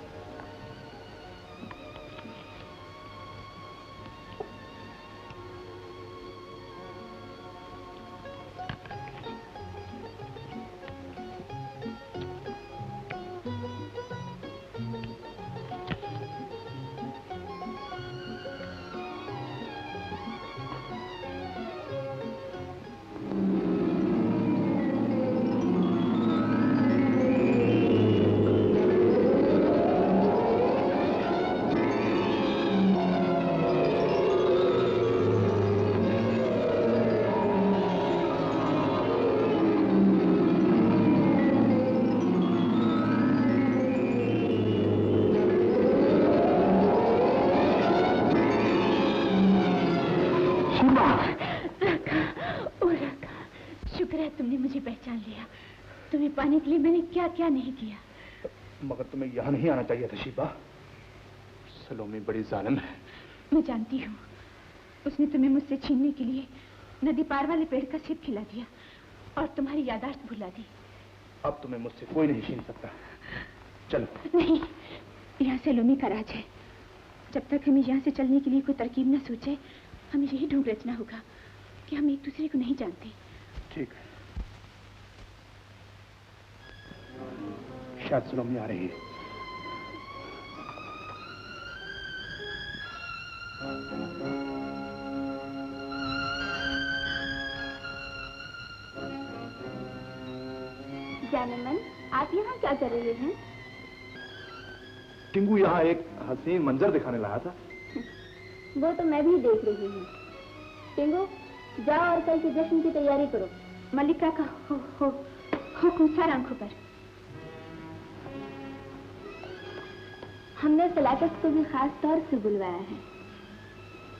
तुम्हें पाने के लिए मैंने क्या क्या नहीं किया। मगर तुम्हें यहाँ नहीं आना चाहिए था शीबा। सलोमी बड़ी जालिम है। मैं जानती हूँ। उसने तुम्हें मुझसे छीनने के लिए नदी पार वाले पेड़ का सेब खिला दिया और तुम्हारी यादाश्त भुला दी। अब तुम्हें मुझसे कोई नहीं छीन सकता। चलो। नहीं, यहाँ सलोमी का राज है। जब तक हमें यहाँ से चलने के लिए कोई तरकीब न सोचे, हमें यही ढूंढ रचना होगा कि हम एक दूसरे को नहीं जानते। ठीक है। शायद सलोमी आ रही है। जानमन, आप यहाँ क्या कर रहे हैं? टिंगू यहाँ एक हसीन मंजर दिखाने लाया था। वो तो मैं भी देख रही हूँ। टिंगू, जाओ और कल के जश्न की तैयारी करो। मल्लिका का हुक्म सर आंखों पर। हमने सलाकत को भी खास तौर से बुलवाया है।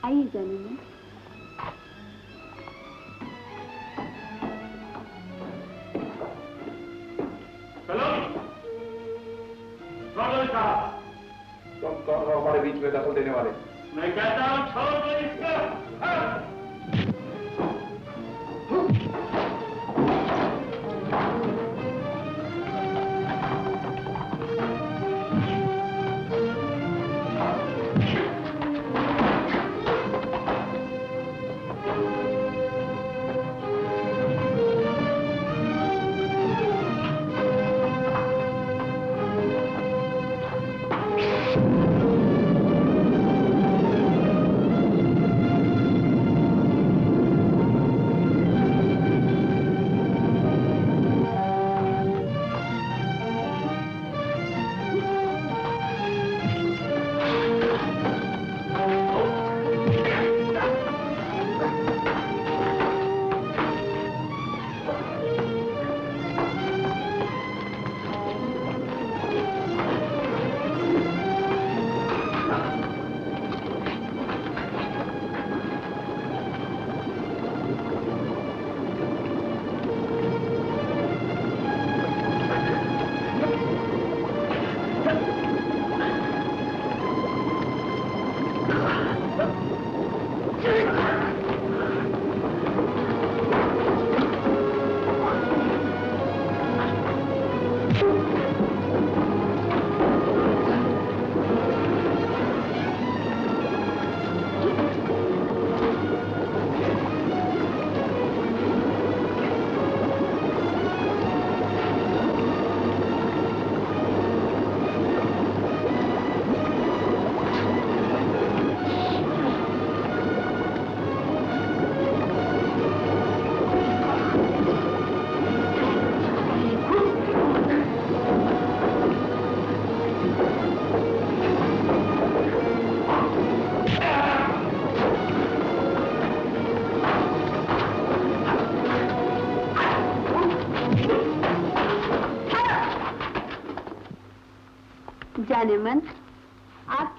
आइए जानमन। तुम कौन हो हमारे बीच में दखल देने वाले? मैं कहता हूँ छोड़ दो इसको। हाँ।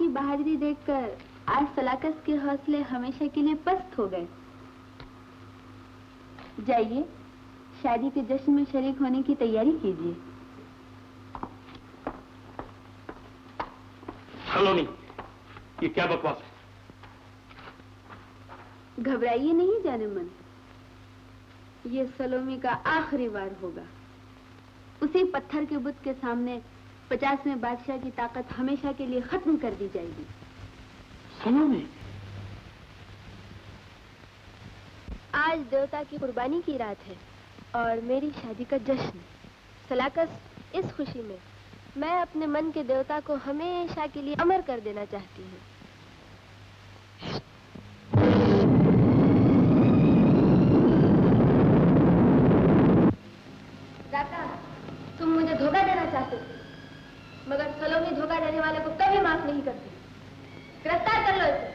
आपकी बहादुरी देखकर आज सलाकस के हौसले हमेशा के लिए पस्त हो गए। जाइए, शादी के जश्न में शरीक होने की तैयारी कीजिए। सलोनी, ये क्या बकवास है? घबराइए नहीं जाने मन, ये सलोमी का आखिरी वार होगा। उसी पत्थर के बुत के सामने 50वें बादशाह की ताकत हमेशा के लिए खत्म कर दी जाएगी। सलोनी, आज देवता की कुर्बानी की रात है और मेरी शादी का जश्न। सलाकस, इस खुशी में मैं अपने मन के देवता को हमेशा के लिए अमर कर देना चाहती हूँ। राका, तुम मुझे धोखा देना चाहते थे, मगर सलोनी धोखा देने वाले को कभी माफ नहीं करती। गिरफ्तार कर लो इसे।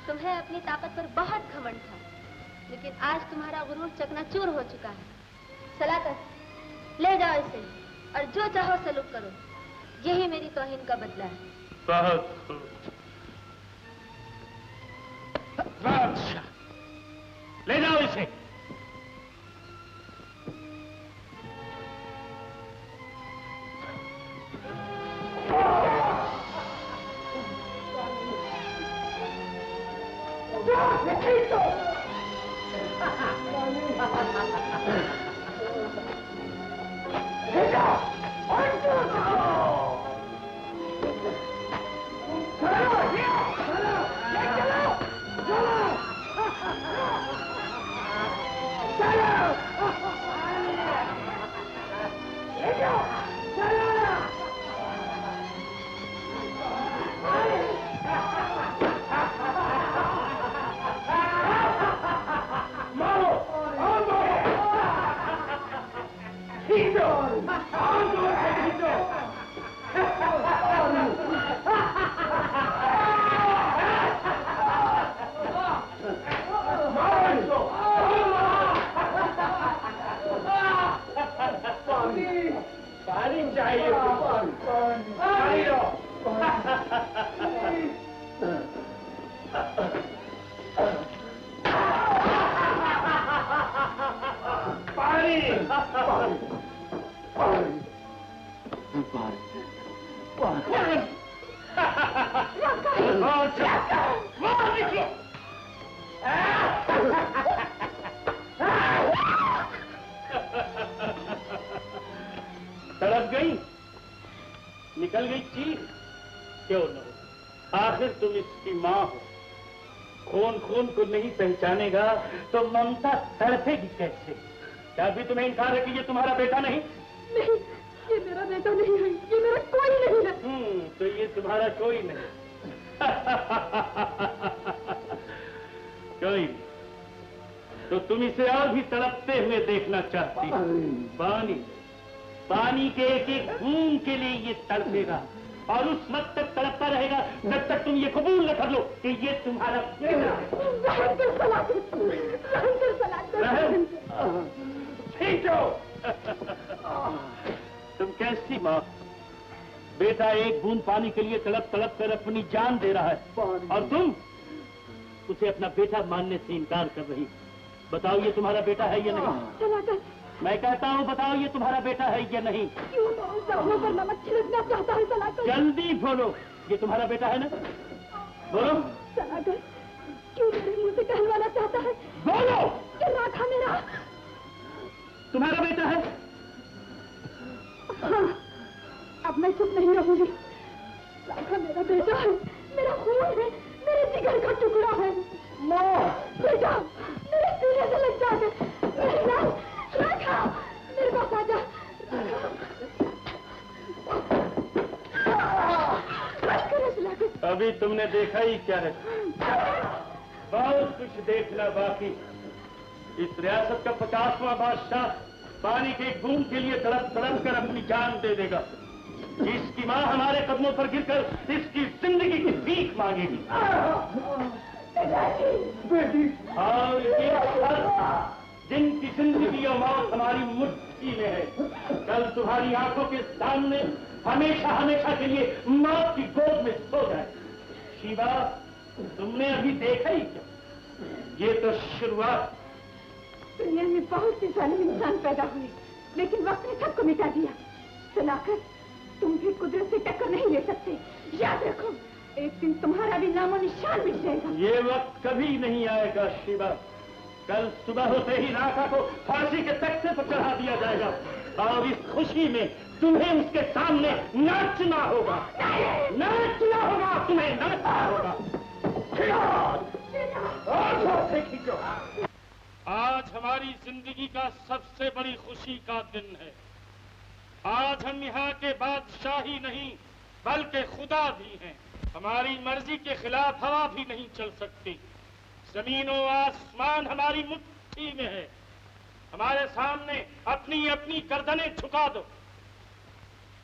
तुम्हें अपनी ताकत पर बहुत घमंड था, लेकिन आज तुम्हारा गुरूर चकनाचूर हो चुका है। सलाकस, ले जाओ इसे और जो चाहो सलूक करो। यही मेरी तौहीन का बदला है। बहुत अच्छा, ले जाओ इसे। तड़प गई, निकल गई चीख, क्यों न हो, आखिर तुम इसकी माँ हो। खून खून को नहीं पहचानेगा तो ममता तड़पेगी कैसे? क्या अभी तुम्हें इनकार है कि ये तुम्हारा बेटा नहीं? नहीं, ये मेरा बेटा नहीं है, ये मेरा कोई नहीं है। तो ये तुम्हारा कोई नहीं। कोई नहीं, तो तुम इसे और भी तड़पते हुए देखना चाहती हो। पानी के एक एक बूंद के लिए ये तड़पेगा और उस वक्त तक तड़पता रहेगा जब तक तुम ये कबूल न कर लो कि ये तुम्हारा बेटा है। तुम कैसी माँ? बेटा एक बूंद पानी के लिए तड़प तड़प कर अपनी जान दे रहा है और तुम उसे अपना बेटा मानने से इनकार कर रही। बताओ ये तुम्हारा बेटा है या नहीं? मैं कहता हूँ बताओ ये तुम्हारा बेटा है या नहीं? क्यों पर नमक छिड़कना चाहता है सलाकर? जल्दी बोलो, ये तुम्हारा बेटा है ना? बोलो। सलाकर, क्यों मेरे मुंह से कहलवाना चाहता है? बोलो। ये राखा मेरा तुम्हारा बेटा है? हाँ, अब मैं चुप नहीं रहूंगी। राखा मेरा बेटा है, मेरा खून है, मेरे जिगर का टुकड़ा है। माँ, बेटा, मेरे सीने से लग जाते, मेरे नाम राखा, मेरे पास आजा। अभी तुमने देखा ही क्या है? बहुत कुछ देखना बाकी। इस रियासत का 50वां बादशाह पानी के एक बूंद के लिए तड़प तड़प कर अपनी जान दे देगा। इसकी माँ हमारे कदमों पर गिरकर इसकी जिंदगी की भीख मांगेगी। बेटी और ये सब जिनकी जिंदगी और मौत हमारी मुट्ठी में है, कल तुम्हारी आंखों के सामने हमेशा हमेशा के लिए मौत की गोद में सो जाए। शिवा, तुमने अभी देखा ही क्या? ये तो शुरुआत। दुनिया में बहुत से जालिम इंसान पैदा हुए, लेकिन वक्त ने सबको मिटा दिया। सलाकत, तुम भी कुदरत से टक्कर नहीं ले सकते। याद रखो, एक दिन तुम्हारा भी नामो निशान मिट जाएगा। ये वक्त कभी नहीं आएगा शिवा। कल सुबह होते ही राका को फांसी के तख्ते पर चढ़ा दिया जाएगा और इस खुशी में तुम्हें उसके सामने नाचना होगा। नाचना होगा, तुम्हें नाचना होगा। आज हमारी जिंदगी का सबसे बड़ी खुशी का दिन है। आज हम यहाँ के बादशाह ही नहीं बल्कि खुदा भी हैं। हमारी मर्जी के खिलाफ हवा भी नहीं चल सकती। जमीन और आसमान हमारी मुट्ठी में है। हमारे सामने अपनी अपनी गर्दनें झुका दो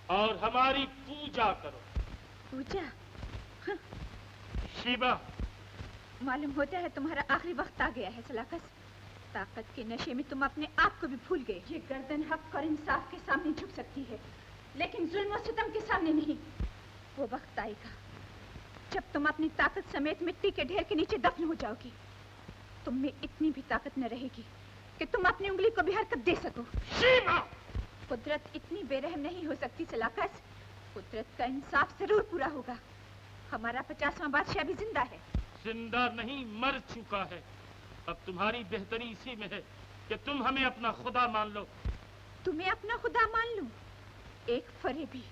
और हमारी पूजा करो। पूजा? हाँ। शिवा, मालूम होता है तुम्हारा आखिरी वक्त आ गया है सलाकत। ताकत के नशे में तुम अपने आप को भी भूल गए। ये गर्दन हक और इंसाफ के सामने झुक सकती है, लेकिन जुल्म और सितम के सामने नहीं। वो वक्त आएगा जब तुम अपनी ताकत समेत मिट्टी के ढेर के नीचे दफन हो जाओगी। तुम में इतनी भी ताकत न रहेगी कि तुम अपनी उंगली को भी हरकत दे सको। शिवा! कुदरत इतनी बेरहम नहीं हो सकती सलाकत। कुदरत का इंसाफ जरूर पूरा होगा। हमारा 50वां बादशाह भी जिंदा है। जिंदा नहीं, मर चुका है। अब तुम्हारी बेहतरी इसी में है कि तुम हमें अपना खुदा मान लो। तुम्हें अपना खुदा मान लूं? एक फरेबी,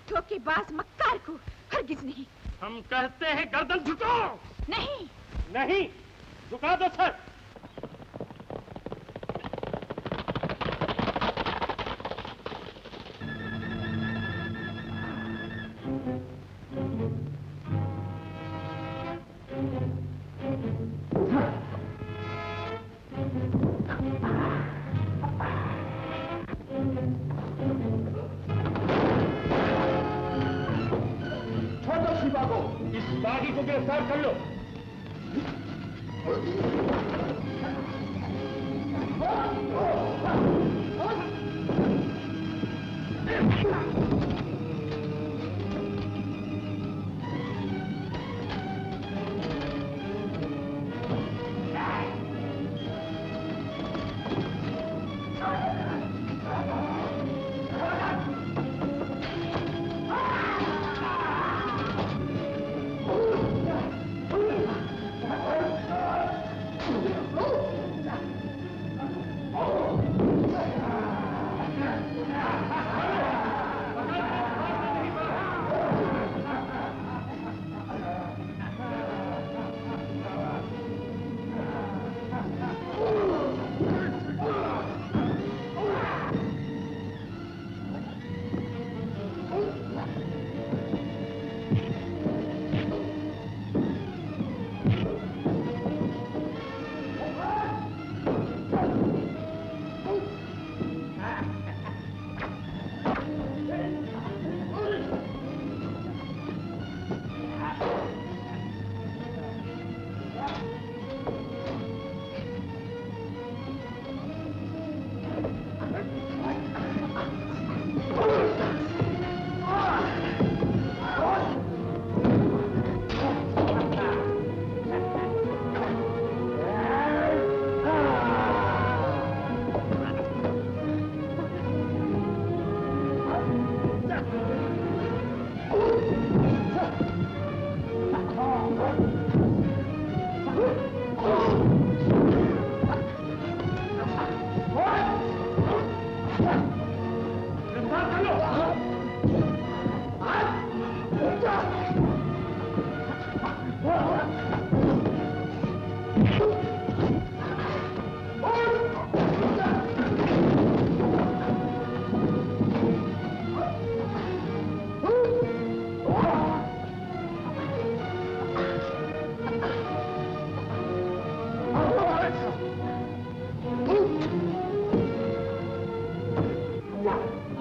धोखेबाज मक्कार को हरगिज नहीं। हम कहते हैं गर्दन झुकाओ। नहीं नहीं, झुका दो सर। छोड़ो शिवा को। इस बागी को गिरफ्तार कर लो।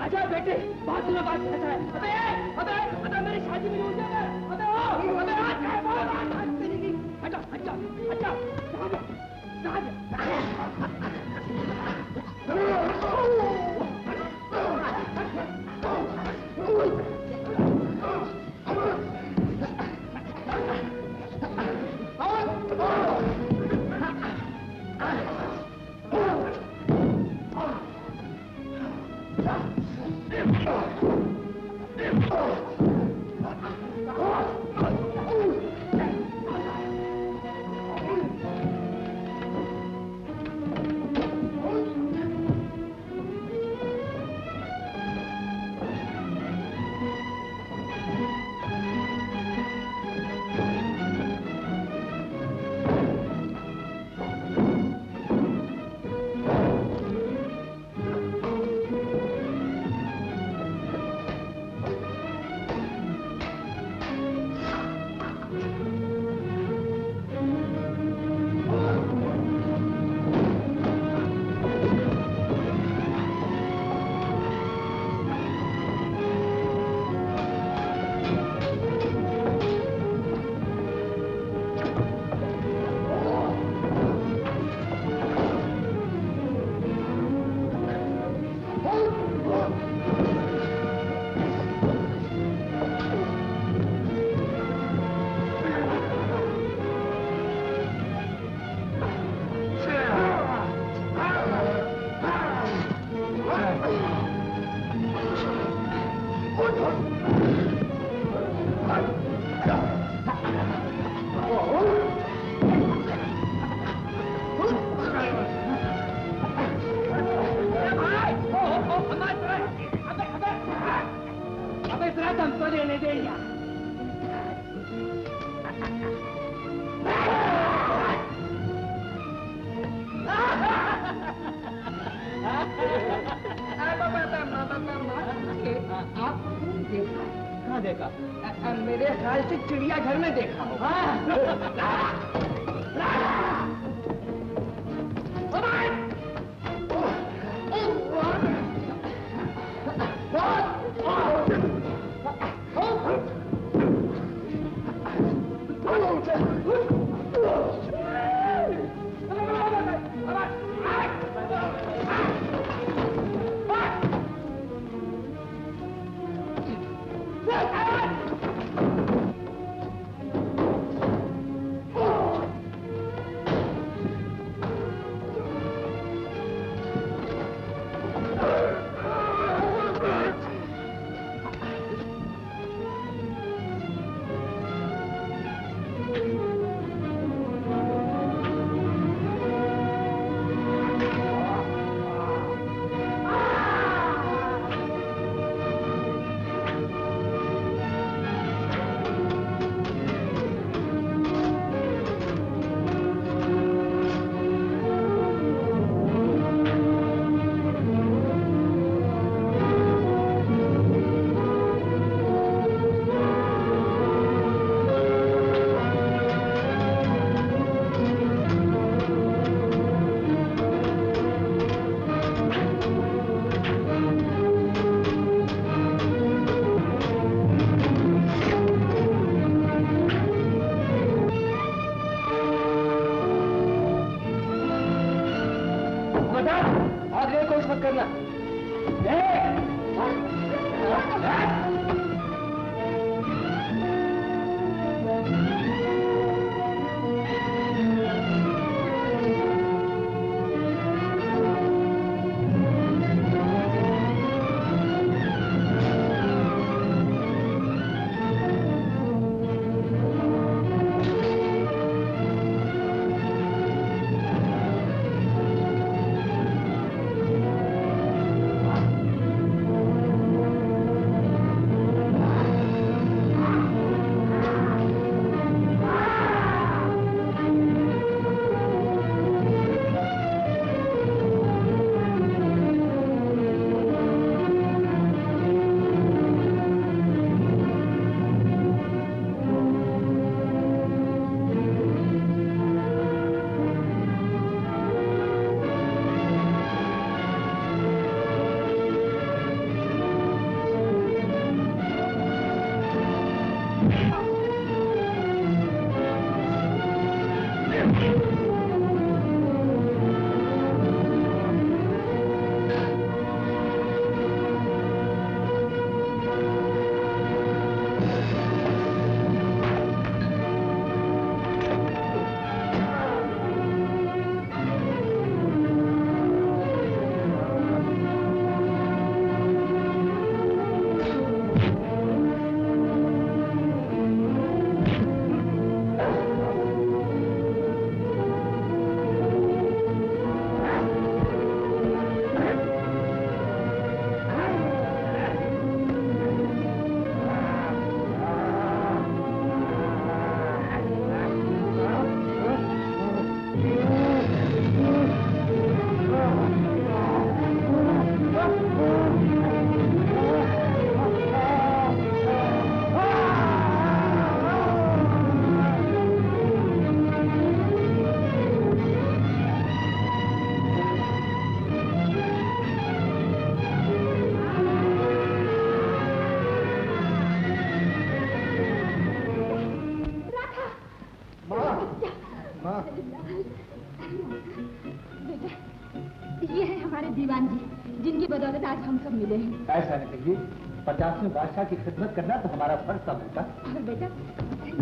आजा बेटे, बहुत दिनों बाद है। गया। आपने देखा? कहाँ देखा? मेरे ख्याल से चिड़ियाघर में देखा हो। आगे कोशिश मत करना। ये है हमारे दीवान जी, जिनकी बदौलत आज हम सब मिले हैं। ऐसा नहीं कहिए, 50वें बादशाह की खिदमत करना तो हमारा फर्ज था बेटा। और बेटा,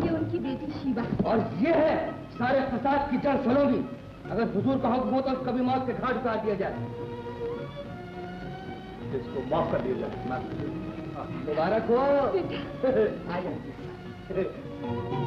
ये उनकी बेटी शीबा। और ये है सारे फसाद की जड़ सलोगी। अगर हुजूर का हुक्म हो तो कभी मौत के घाट उतार दिया जाए। इसको माफ कर दिया जाए। मुबारक हो। बेटा। आ जाइए।